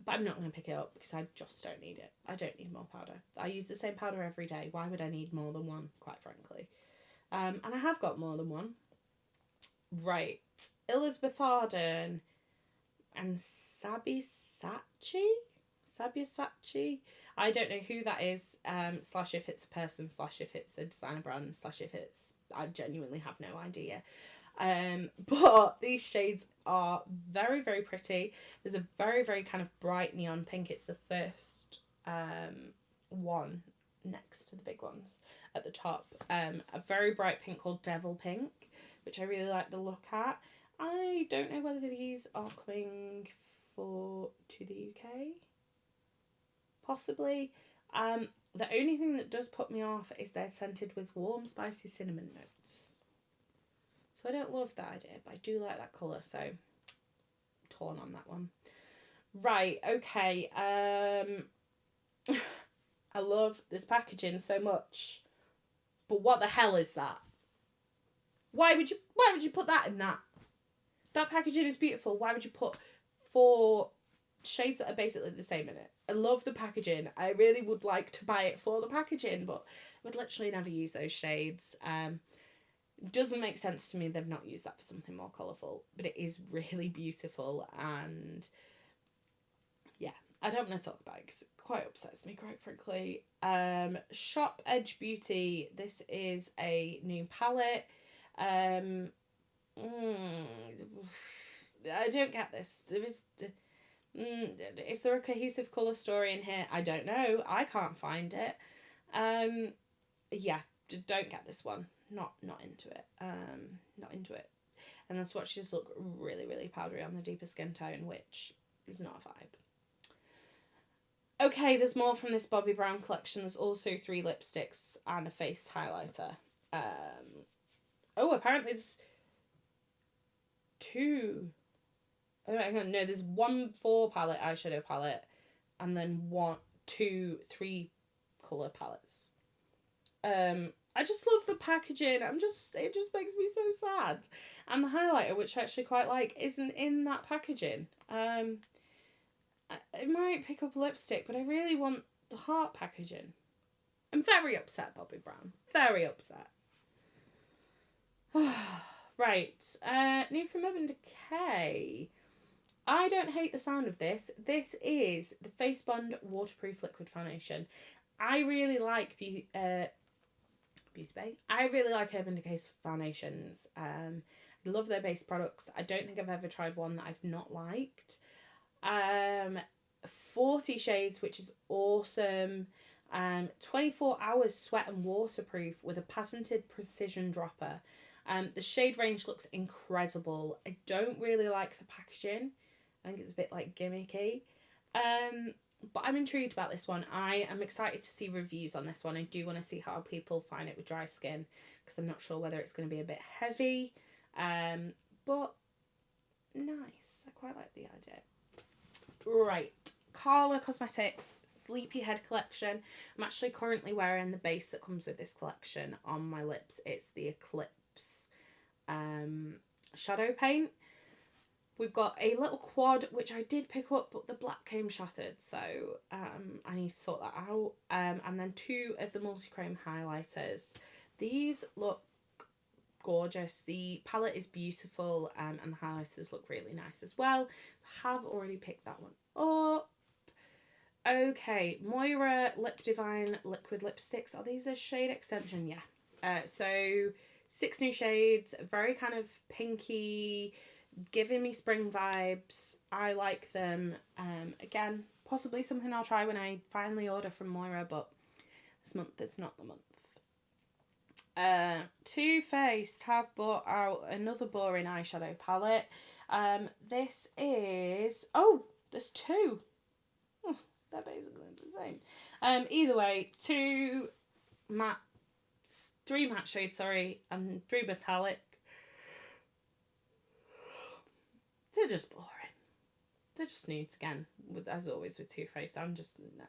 S1: I'm not going to pick it up because I just don't need it. I don't need more powder. I use the same powder every day. Why would I need more than one, quite frankly? And I have got more than one. Right, Elizabeth Arden and Sabyasachi. I don't know who that is, / if it's a person, / if it's a designer brand, / if it's, I genuinely have no idea. But these shades are very, very pretty. There's a very, very kind of bright neon pink. It's the first one next to the big ones at the top. A very bright pink called Devil Pink, which I really like the look at. I don't know whether these are coming to the UK. Possibly. The only thing that does put me off is they're scented with warm, spicy cinnamon notes. So I don't love that idea, but I do like that colour, so torn on that one. Right, okay. I love this packaging so much. But what the hell is that? Why would you put that in that? That packaging is beautiful. Why would you put 4 shades that are basically the same in it? I love the packaging. I really would like to buy it for the packaging, but I would literally never use those shades. Doesn't make sense to me they've not used that for something more colourful, but it is really beautiful, and yeah, I don't want to talk about it because it quite upsets me, quite frankly. Shop Edge Beauty. This is a new palette. I don't get this. Is there a cohesive colour story in here? I don't know. I can't find it. Yeah, don't get this one. Not into it. Not into it. And the swatches look really, really powdery on the deeper skin tone, which is not a vibe. Okay, there's more from this Bobbi Brown collection. There's also 3 lipsticks and a face highlighter. Apparently there's 2. Oh, hang on, no, there's 1 4-palette eyeshadow palette, and then 2 3-colour palettes. I just love the packaging. It just makes me so sad. And the highlighter, which I actually quite like, isn't in that packaging. I might pick up a lipstick, but I really want the heart packaging. I'm very upset, Bobbi Brown. Very upset. Right. New from Urban Decay. I don't hate the sound of this. This is the Face Bond Waterproof Liquid Foundation. I really like Beauty Bay. I really like Urban Decay's foundations. I love their base products. I don't think I've ever tried one that I've not liked. 40 shades, which is awesome. 24 hours sweat and waterproof with a patented precision dropper. The shade range looks incredible. I don't really like the packaging. I think it's a bit like gimmicky. But I'm intrigued about this one. I am excited to see reviews on this one. I do want to see how people find it with dry skin, because I'm not sure whether it's going to be a bit heavy. But nice. I quite like the idea. Right. Carla Cosmetics Sleepyhead collection. I'm actually currently wearing the base that comes with this collection on my lips. It's the Eclipse shadow paint. We've got a little quad, which I did pick up, but the black came shattered, so I need to sort that out. And then 2 of the multi-chrome highlighters. These look gorgeous. The palette is beautiful, and the highlighters look really nice as well. I have already picked that one up. Okay, Moira Lip Divine Liquid Lipsticks. Are these a shade extension? Yeah. So 6 new shades, very kind of pinky, giving me spring vibes. I like them. Again, possibly something I'll try when I finally order from Moira, but this month it's not the month. Too Faced have brought out another boring eyeshadow palette. This is... Oh, there's 2. Oh, they're basically the same. Either way, 3 matte shades, and 3 metallic. They're just boring. They're just nudes again, as always with Too Faced. I'm just, no.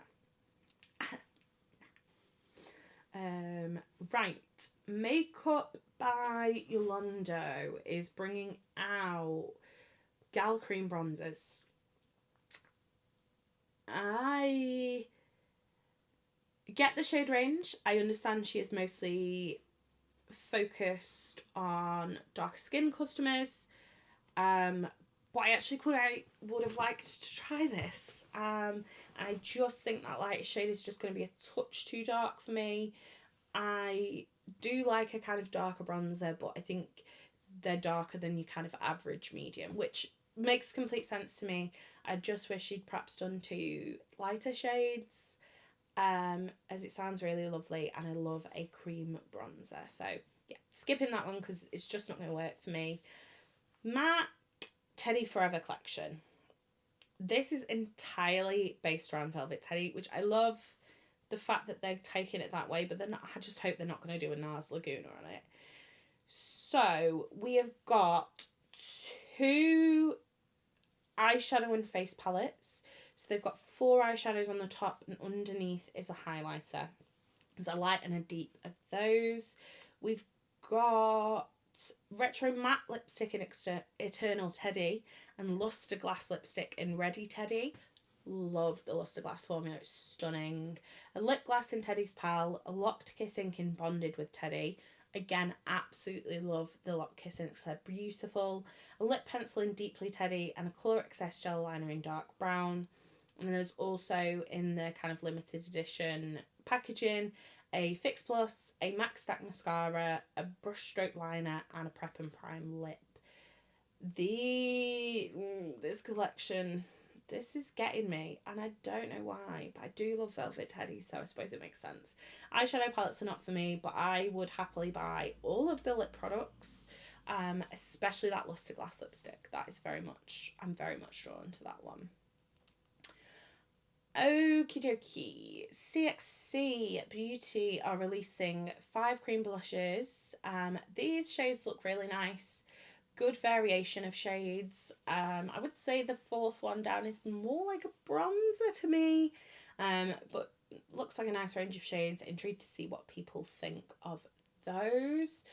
S1: Right. Makeup by Yolando is bringing out Gal Cream bronzers. I get the shade range. I understand she is mostly focused on darker skin customers. But I actually would have liked to try this. I just think that light shade is just going to be a touch too dark for me. I do like a kind of darker bronzer, but I think they're darker than your kind of average medium, which makes complete sense to me. I just wish she'd perhaps done 2 lighter shades, as it sounds really lovely, and I love a cream bronzer. So yeah, skipping that one because it's just not going to work for me. MAC Teddy Forever collection. This is entirely based around Velvet Teddy, which I love the fact that they're taking it that way, but they're not, I just hope they're not going to do a Nars Laguna on it. So we have got 2 eyeshadow and face palettes. So they've got 4 eyeshadows on the top, and underneath is a highlighter. There's a light and a deep of those. We've got Retro Matte lipstick in Eternal Teddy and Luster Glass lipstick in Ready Teddy. Love the Luster Glass formula, it's stunning. A lip gloss in Teddy's Pal, a Locked Kiss ink in Bonded with Teddy. Again, absolutely love the Locked Kiss inks, they're beautiful. A lip pencil in Deeply Teddy and a Colour Excess gel liner in Dark Brown. And then there's also in the kind of limited edition packaging a Fix Plus, a MAC Stack mascara, a brush stroke liner, and a Prep and Prime lip. This collection, this is getting me, and I don't know why, but I do love Velvet Teddy, so I suppose it makes sense. Eyeshadow palettes are not for me, but I would happily buy all of the lip products, especially that Luster Glass lipstick. That is I'm very much drawn to that one. Okie dokie. CXC Beauty are releasing 5 cream blushes. These shades look really nice. Good variation of shades. I would say the 4th one down is more like a bronzer to me. But looks like a nice range of shades. Intrigued to see what people think of those.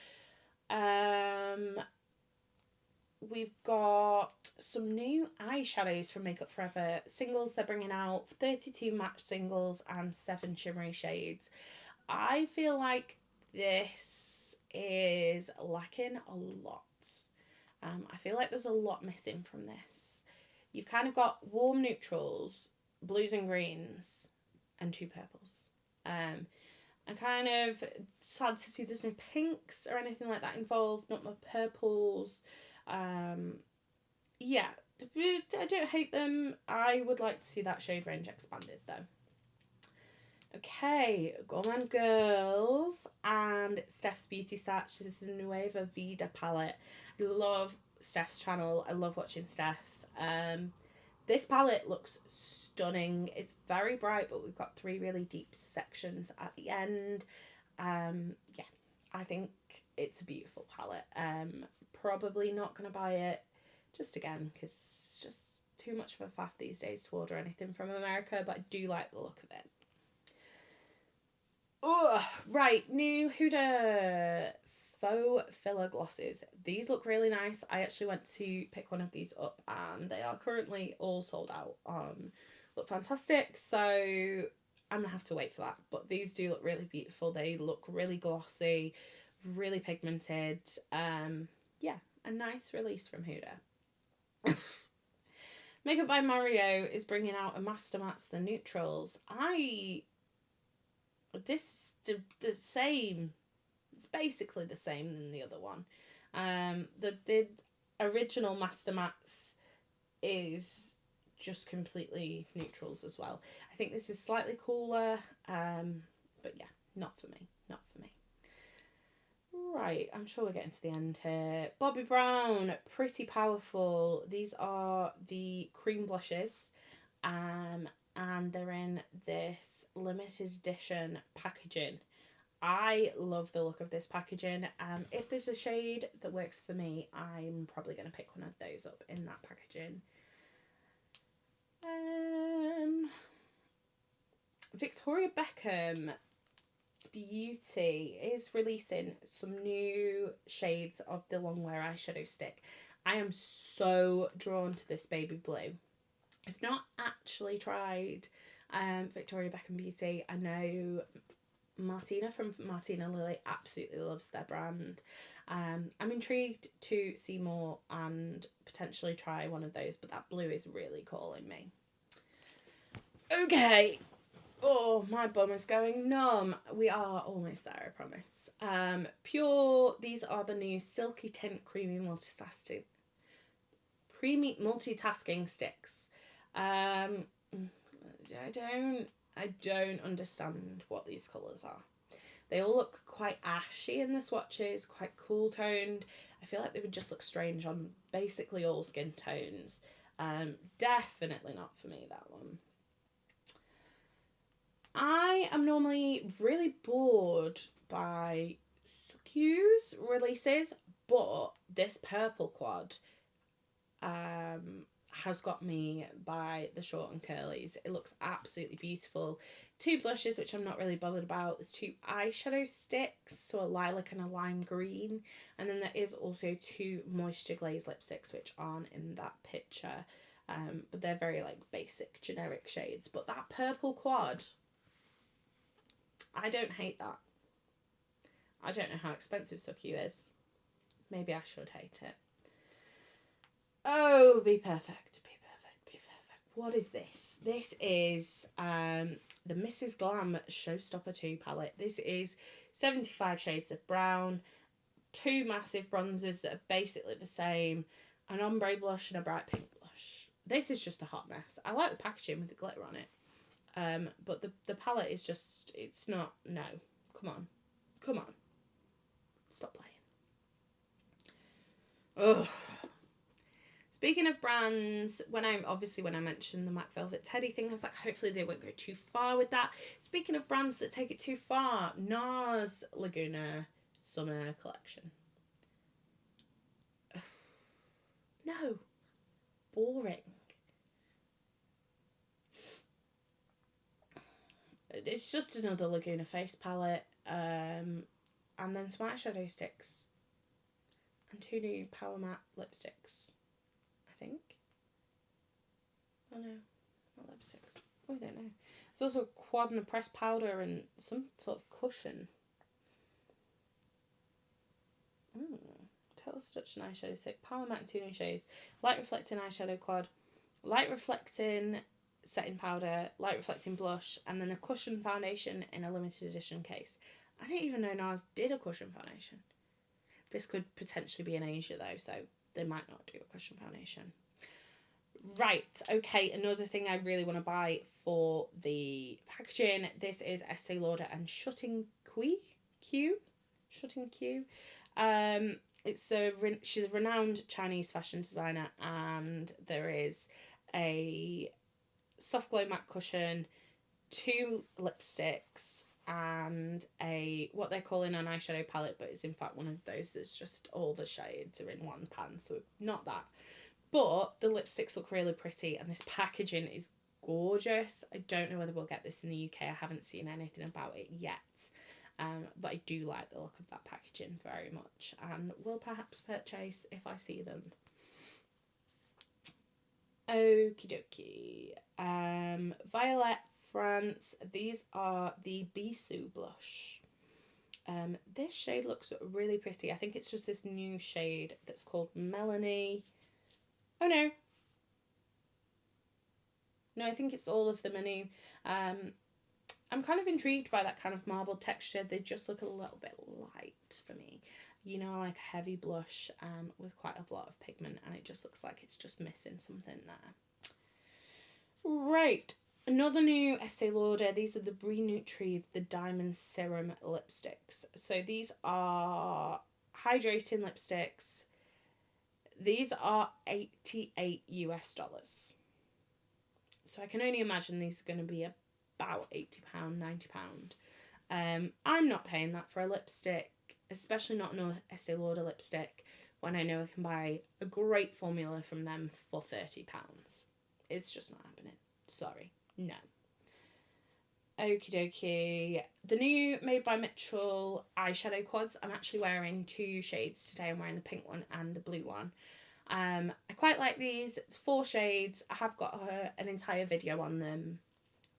S1: We've got some new eyeshadows from Makeup Forever singles. They're bringing out 32 matte singles and 7 shimmery shades. I feel like this is lacking a lot. I feel like there's a lot missing from this. You've kind of got warm neutrals, blues and greens, and 2 purples. I'm kind of sad to see there's no pinks or anything like that involved, not my purples. Yeah, I don't hate them. I would like to see that shade range expanded though. Okay, go on girls, and Steph's Beauty Stash. This is a Nueva Vida palette. I love Steph's channel. I love watching Steph. This palette looks stunning. It's very bright, but we've got 3 really deep sections at the end. Yeah, I think it's a beautiful palette. Probably not going to buy it, just again, because it's just too much of a faff these days to order anything from America, but I do like the look of it. Oh, right, new Huda faux filler glosses. These look really nice. I actually went to pick one of these up and they are currently all sold out on Look Fantastic, so I'm gonna have to wait for that, but these do look really beautiful. They look really glossy, really pigmented. Yeah, a nice release from Huda. Makeup by Mario is bringing out a Master Mattes The Neutrals. This is the same. It's basically the same than the other one. The original Master Mattes is just completely neutrals as well. I think this is slightly cooler, but yeah, not for me. Not for me. Right, I'm sure we're getting to the end here. Bobbi Brown, Pretty Powerful. These are the cream blushes, and they're in this limited edition packaging. I love the look of this packaging. If there's a shade that works for me, I'm probably going to pick one of those up in that packaging. Victoria Beckham Beauty is releasing some new shades of the longwear eyeshadow stick. I am so drawn to this baby blue. I've not actually tried Victoria Beckham Beauty. I know Martina from Martina Lily absolutely loves their brand. I'm intrigued to see more and potentially try one of those, but that blue is really calling me. Okay, Oh, my bum is going numb. We are almost there, I promise. Pure, these are the new Silky Tint Creamy Multitasking Sticks. I don't understand what these colours are. They all look quite ashy in the swatches, quite cool toned. I feel like they would just look strange on basically all skin tones. Definitely not for me, that one. I am normally really bored by Sukyu's releases, but this purple quad has got me by the short and curlies. It looks absolutely beautiful. 2 blushes, which I'm not really bothered about. There's 2 eyeshadow sticks, so a lilac and a lime green. And then there is also 2 moisture glaze lipsticks, which aren't in that picture. But they're very like basic, generic shades. But that purple quad, I don't hate that. I don't know how expensive Sukyu is. Maybe I should hate it. Oh, be perfect, be perfect, be perfect. What is this? This is the Mrs. Glam Showstopper 2 palette. This is 75 shades of brown, 2 massive bronzers that are basically the same, an ombre blush and a bright pink blush. This is just a hot mess. I like the packaging with the glitter on it. But the palette is just, it's not, no. Come on. Come on. Stop playing. Ugh. Speaking of brands, when I mentioned the MAC Velvet Teddy thing, I was like, hopefully they won't go too far with that. Speaking of brands that take it too far, Nars Laguna Summer Collection. Ugh. No. Boring. It's just another Laguna face palette, and then some eyeshadow sticks, and 2 new Power Matte lipsticks, I think. Oh no, not lipsticks. Oh, I don't know. There's also a quad and a pressed powder and some sort of cushion. Total Seduction eyeshadow stick, Power Matte 2 new shades, light reflecting eyeshadow quad, light reflecting setting powder, light reflecting blush, and then a cushion foundation in a limited edition case. I didn't even know Nars did a cushion foundation. This could potentially be in Asia though, so they might not do a cushion foundation. Right, okay, another thing I really want to buy for the packaging. This is Estee Lauder and Shutting Q. She's a renowned Chinese fashion designer, and there is a soft glow matte cushion, 2 lipsticks, and what they're calling an eyeshadow palette, but it's in fact one of those that's just all the shades are in one pan, so not that. But the lipsticks look really pretty, and this packaging is gorgeous. I don't know whether we'll get this in the UK. I haven't seen anything about it yet. But I do like the look of that packaging very much, and will perhaps purchase if I see them. Okie dokie. Violet France. These are the Bisou blush. This shade looks really pretty. I think it's just this new shade that's called Melanie. Oh no. No, I think it's all of them are new. I'm kind of intrigued by that kind of marbled texture. They just look a little bit light for me. You know, like a heavy blush with quite a lot of pigment, and it just looks like it's just missing something there. Right, another new Estee Lauder. These are the Brie Nutritive, the Diamond Serum lipsticks. So these are hydrating lipsticks. These are $88 US. So I can only imagine these are going to be about £80, £90. I'm not paying that for a lipstick, especially not an Estee Lauder lipstick, when I know I can buy a great formula from them for £30. It's just not happening. Sorry. No. Okie dokie. The new Made by Mitchell eyeshadow quads. I'm actually wearing 2 shades today. I'm wearing the pink one and the blue one. I quite like these. It's 4 shades. I have got an entire video on them,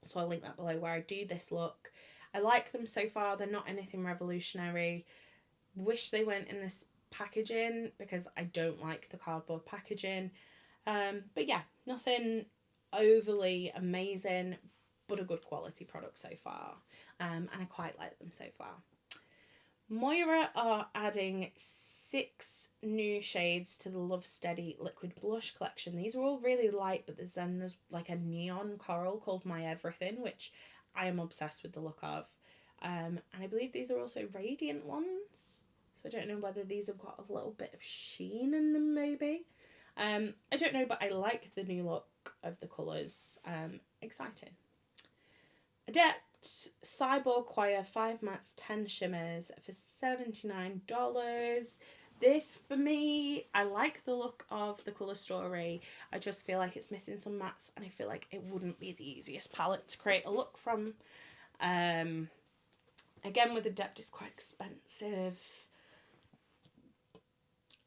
S1: so I'll link that below, where I do this look. I like them so far. They're not anything revolutionary. Wish they weren't in this packaging, because I don't like the cardboard packaging. But yeah, nothing overly amazing, but a good quality product so far. And I quite like them so far. Moira are adding 6 new shades to the Love Steady liquid blush collection. These are all really light, but there's like a neon coral called My Everything, which I am obsessed with the look of. And I believe these are also radiant ones. So I don't know whether these have got a little bit of sheen in them, maybe. I don't know, but I like the new look of the colours. Exciting. Adept Cyborg Choir 5 mattes 10 shimmers for $79. This, for me, I like the look of the colour story. I just feel like it's missing some mattes, and I feel like it wouldn't be the easiest palette to create a look from. Again, with Adept, it's quite expensive.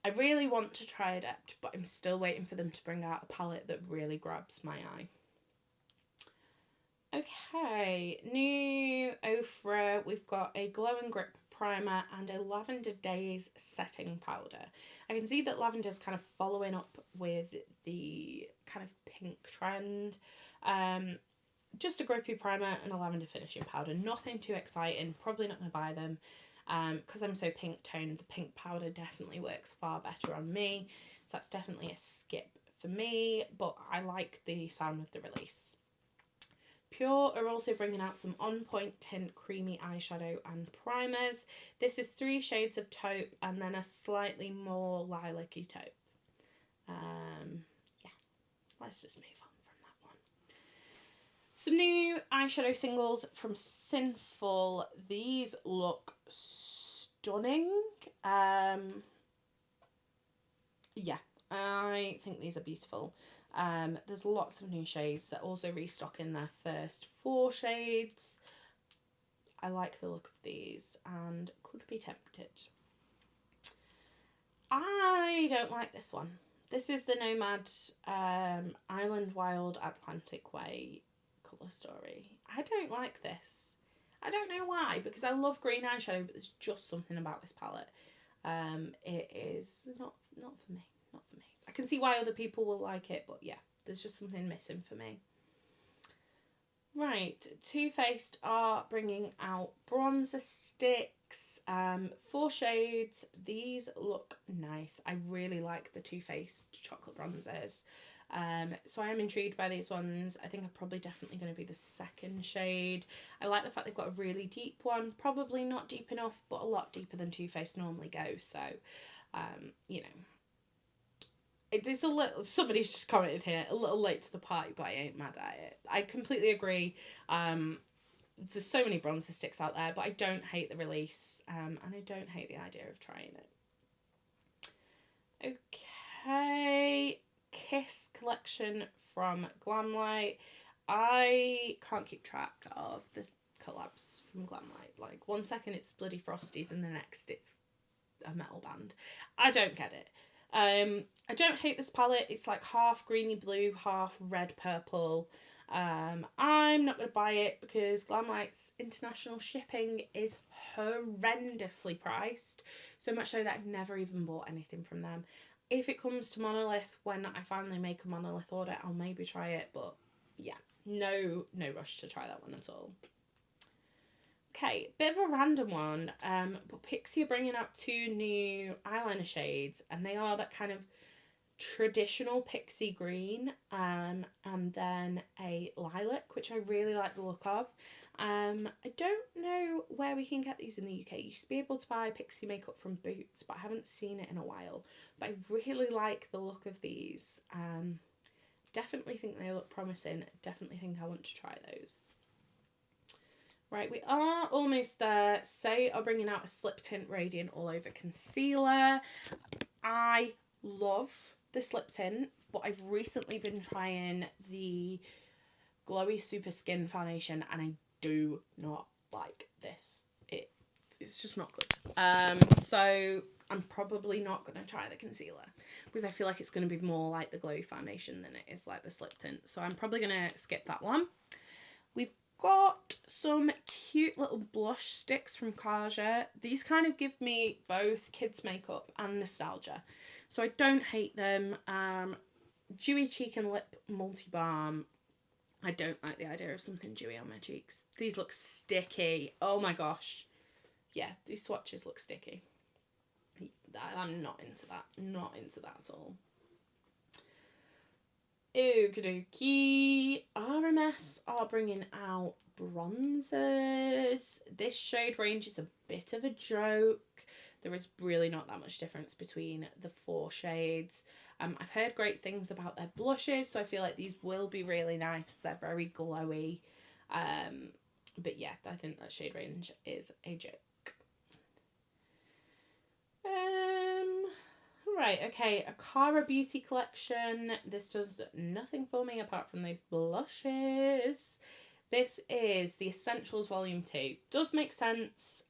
S1: I really want to try Adept, but I'm still waiting for them to bring out a palette that really grabs my eye. Okay, new Ofra, we've got a Glow and Grip primer and a Lavender Days setting powder. I can see that Lavender's kind of following up with the kind of pink trend. Just a grippy primer and a lavender finishing powder. Nothing too exciting, probably not going to buy them. Because I'm so pink toned, the pink powder definitely works far better on me. So that's definitely a skip for me, but I like the sound of the release. Pure are also bringing out some On Point Tint creamy eyeshadow and primers. This is 3 shades of taupe and then a slightly more lilac-y taupe. Yeah, let's just move on from that one. Some new eyeshadow singles from Sinful. These look stunning. Yeah, I think these are beautiful. There's lots of new shades. They're also restocking their first 4 shades. I like the look of these and could be tempted. I don't like this one. This is the Nomad Island Wild Atlantic Way colour story. I don't like this. I don't know why, because I love green eyeshadow, but there's just something about this palette. It is not for me. Not for me. I can see why other people will like it, but yeah, there's just something missing for me. Right, Too Faced are bringing out bronzer sticks, 4 shades. These look nice. I really like the Too Faced chocolate bronzers. So I am intrigued by these ones. I think I'm probably definitely going to be the second shade. I like the fact they've got a really deep one. Probably not deep enough, but a lot deeper than Too Faced normally goes. So, you know. It is a little, somebody's just commented here, a little late to the party, but I ain't mad at it. I completely agree. There's so many bronzer sticks out there, but I don't hate the release, and I don't hate the idea of trying it. Okay, Kiss collection from Glamlight. I can't keep track of the collabs from Glamlight. Like, one second it's Bloody Frosties and the next it's a metal band. I don't get it. I don't hate this palette. It's like half greeny blue, half red purple. I'm not going to buy it because Glamlight's international shipping is horrendously priced. So much so that I've never even bought anything from them. If it comes to Monolith, when I finally make a Monolith order, I'll maybe try it. But yeah, no rush to try that one at all. Okay, bit of a random one, but Pixie are bringing out 2 new eyeliner shades, and they are that kind of traditional pixie green, and then a lilac, which I really like the look of. I don't know where we can get these in the UK. You used to be able to buy Pixie makeup from Boots, but I haven't seen it in a while. But I really like the look of these. Definitely think they look promising. Definitely think I want to try those. Right, we are almost there. Say are bringing out a Slip Tint Radiant All Over Concealer. I love the Slip Tint, but I've recently been trying the Glowy Super Skin Foundation, and I do not like this. It's just not good. So I'm probably not going to try the concealer because I feel like it's going to be more like the Glowy Foundation than it is like the Slip Tint. So I'm probably going to skip that one. We've got some cute little blush sticks from Kaja. These kind of give me both kids makeup and nostalgia, so I don't hate them. Dewy Cheek and Lip Multi Balm. I don't like the idea of something dewy on my cheeks. These look sticky. Oh my gosh. Yeah, these swatches look sticky. I'm not into that. Not into that at all. Okie dokie. RMS are bringing out bronzers. This shade range is a bit of a joke. There is really not that much difference between the 4 shades. I've heard great things about their blushes, so I feel like these will be really nice. They're very glowy. But yeah, I think that shade range is a joke. Right, okay, a Cara Beauty collection. This does nothing for me apart from those blushes. This is the Essentials Volume 2. Does make sense.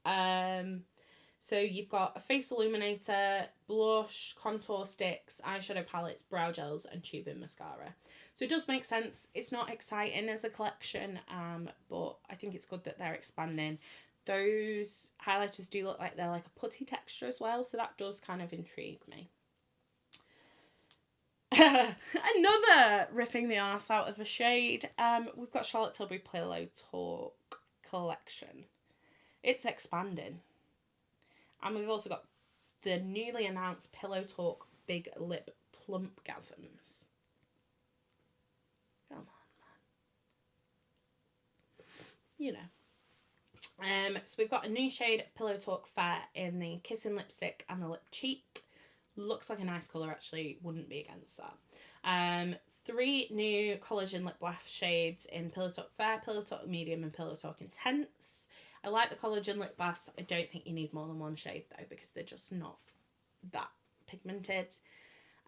S1: So you've got a face illuminator, blush, contour sticks, eyeshadow palettes, brow gels, and tube-in mascara. So it does make sense. It's not exciting as a collection, but I think it's good that they're expanding. Those highlighters do look like they're like a putty texture as well, so that does kind of intrigue me. Another ripping the arse out of a shade. We've got Charlotte Tilbury Pillow Talk collection. It's expanding. And we've also got the newly announced Pillow Talk Big Lip Plumpgasms. Come on, man. You know. So we've got a new shade of Pillow Talk Fair in the Kissing Lipstick and the Lip Cheat. Looks like a nice colour, actually. Wouldn't be against that. 3 new collagen lip wash shades in Pillow Talk Fair, Pillow Talk Medium, and Pillow Talk Intense. I like the collagen lip balm. I don't think you need more than 1 shade though, because they're just not that pigmented.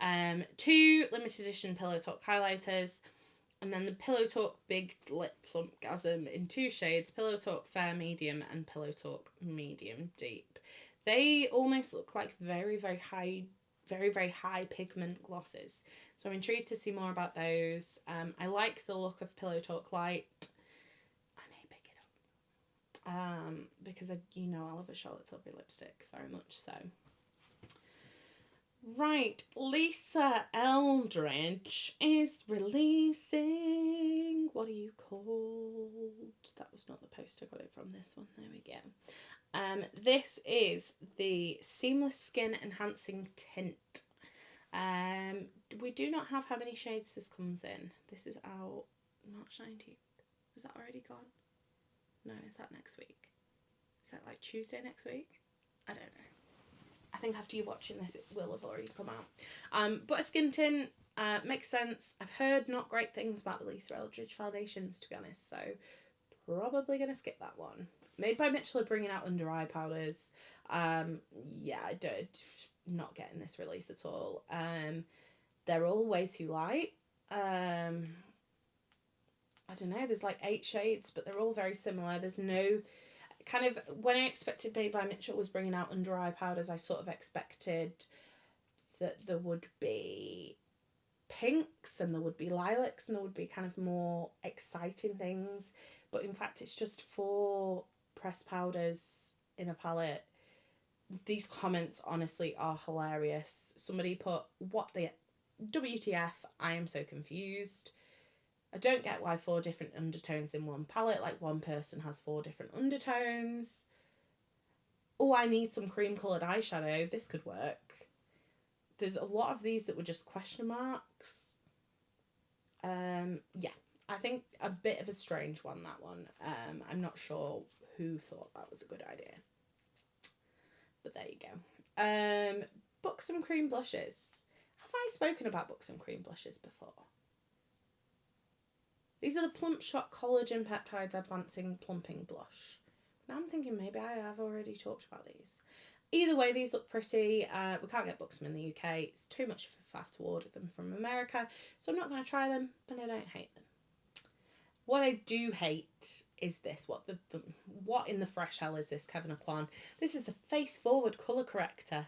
S1: 2 limited edition Pillow Talk highlighters, and then the Pillow Talk Big Lip Plumpgasm in 2 shades, Pillow Talk Fair Medium and Pillow Talk Medium Deep. They almost look like very, very high pigment glosses. So I'm intrigued to see more about those. I like the look of Pillow Talk Light. Because I love a Charlotte Tilbury lipstick very much so. Right, Lisa Eldridge is releasing, what are you called? That was not the post, I got it from this one, there we go. This is the Seamless Skin Enhancing Tint. We do not have how many shades this comes in. This is out March 19th. Is that already gone? No, is that next week? Is that like Tuesday next week? I don't know. I think after you're watching this, it will have already come out. But a skin tint makes sense. I've heard not great things about the Lisa Eldridge foundations, to be honest, so probably going to skip that one. Made by Mitchell are bringing out under eye powders. Yeah, I don't, not getting this release at all. They're all way too light. I don't know, there's like 8 shades, but they're all very similar. There's no kind of, when I expected Made by Mitchell was bringing out under eye powders, I sort of expected that there would be pinks and there would be lilacs and there would be kind of more exciting things. But in fact, it's just 4 pressed powders in a palette. These comments honestly are hilarious. Somebody put, what the WTF, I am so confused. I don't get why 4 different undertones in one palette, like one person has 4 different undertones. Oh, I need some cream coloured eyeshadow. This could work. There's a lot of these that were just question marks. Yeah, I think a bit of a strange one, that one. I'm not sure who thought that was a good idea. But there you go. Buxom Cream Blushes. Have I spoken about Buxom Cream Blushes before? These are the Plump Shot Collagen Peptides Advancing Plumping Blush. Now I'm thinking maybe I have already talked about these. Either way, these look pretty. We can't get Buxom in the UK. It's too much of a faff to order them from America. So I'm not going to try them, but I don't hate them. What I do hate is this. What in the fresh hell is this, Kevin Aquan? This is the Face Forward Colour Corrector.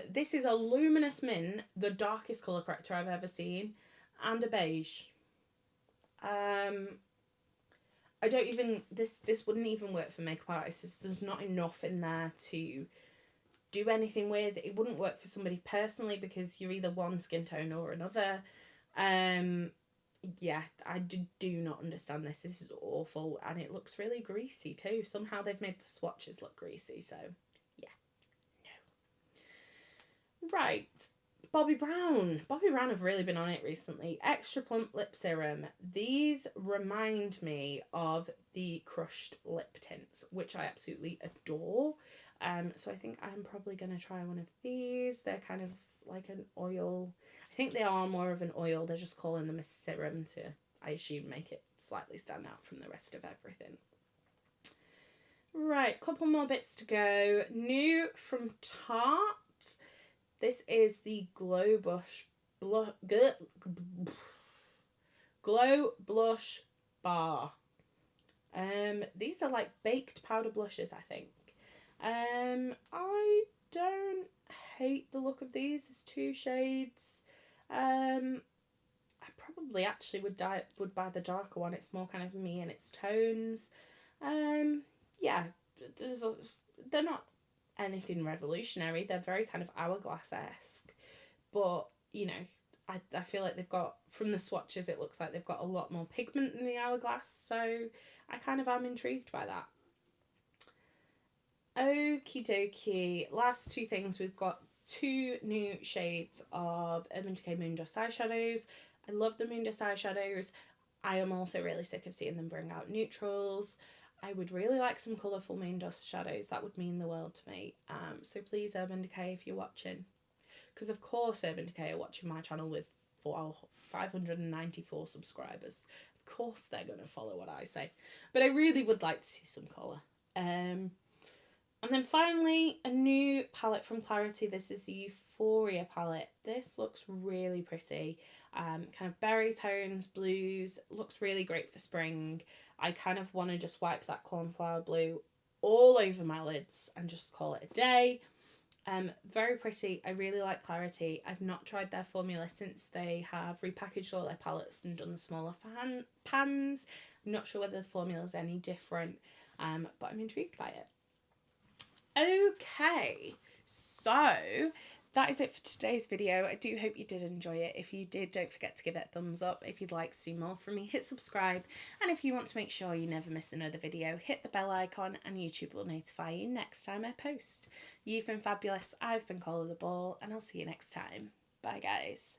S1: This is a luminous mint, the darkest colour corrector I've ever seen, and a beige. I don't even, this wouldn't even work for makeup artists. There's not enough in there to do anything with. It wouldn't work for somebody personally because you're either one skin tone or another. yeah, I do not understand this. This is awful, and it looks really greasy too. Somehow they've made the swatches look greasy, so yeah, no. Right, Bobbi Brown. Bobbi Brown have really been on it recently. Extra Plump Lip Serum. These remind me of the Crushed Lip Tints, which I absolutely adore. So I think I'm probably going to try one of these. They're kind of like an oil. I think they are more of an oil. They're just calling them a serum to, I assume, make it slightly stand out from the rest of everything. Right, couple more bits to go. New from Tarte. This is the Glow Blush Bar. These are like baked powder blushes, I think. I don't hate the look of these. There's 2 shades. I probably actually would buy the darker one. It's more kind of me and its tones. Yeah, they're not anything revolutionary. They're very kind of hourglass-esque, but you know, I feel like they've got, from the swatches, it looks like they've got a lot more pigment in the hourglass, so I kind of am intrigued by that. Okie dokie. Last 2 things. We've got 2 new shades of Urban Decay Moondust eyeshadows. I love the Moondust eyeshadows. I am also really sick of seeing them bring out neutrals. I would really like some colourful Moondust shadows. That would mean the world to me. So please, Urban Decay, if you're watching. Because of course Urban Decay are watching my channel with 594 subscribers. Of course they're going to follow what I say. But I really would like to see some colour. And then finally, a new palette from Clarity. This is the Euphoria palette. This looks really pretty. Kind of berry tones, blues. Looks really great for spring. I kind of want to just wipe that cornflower blue all over my lids and just call it a day. Very pretty. I really like Clarity. I've not tried their formula since they have repackaged all their palettes and done smaller pans. I'm not sure whether the formula is any different, but I'm intrigued by it. Okay, so that is it for today's video. I do hope you did enjoy it. If you did, don't forget to give it a thumbs up. If you'd like to see more from me, hit subscribe. And if you want to make sure you never miss another video, hit the bell icon and YouTube will notify you next time I post. You've been fabulous. I've been Cola the Ball, and I'll see you next time. Bye, guys.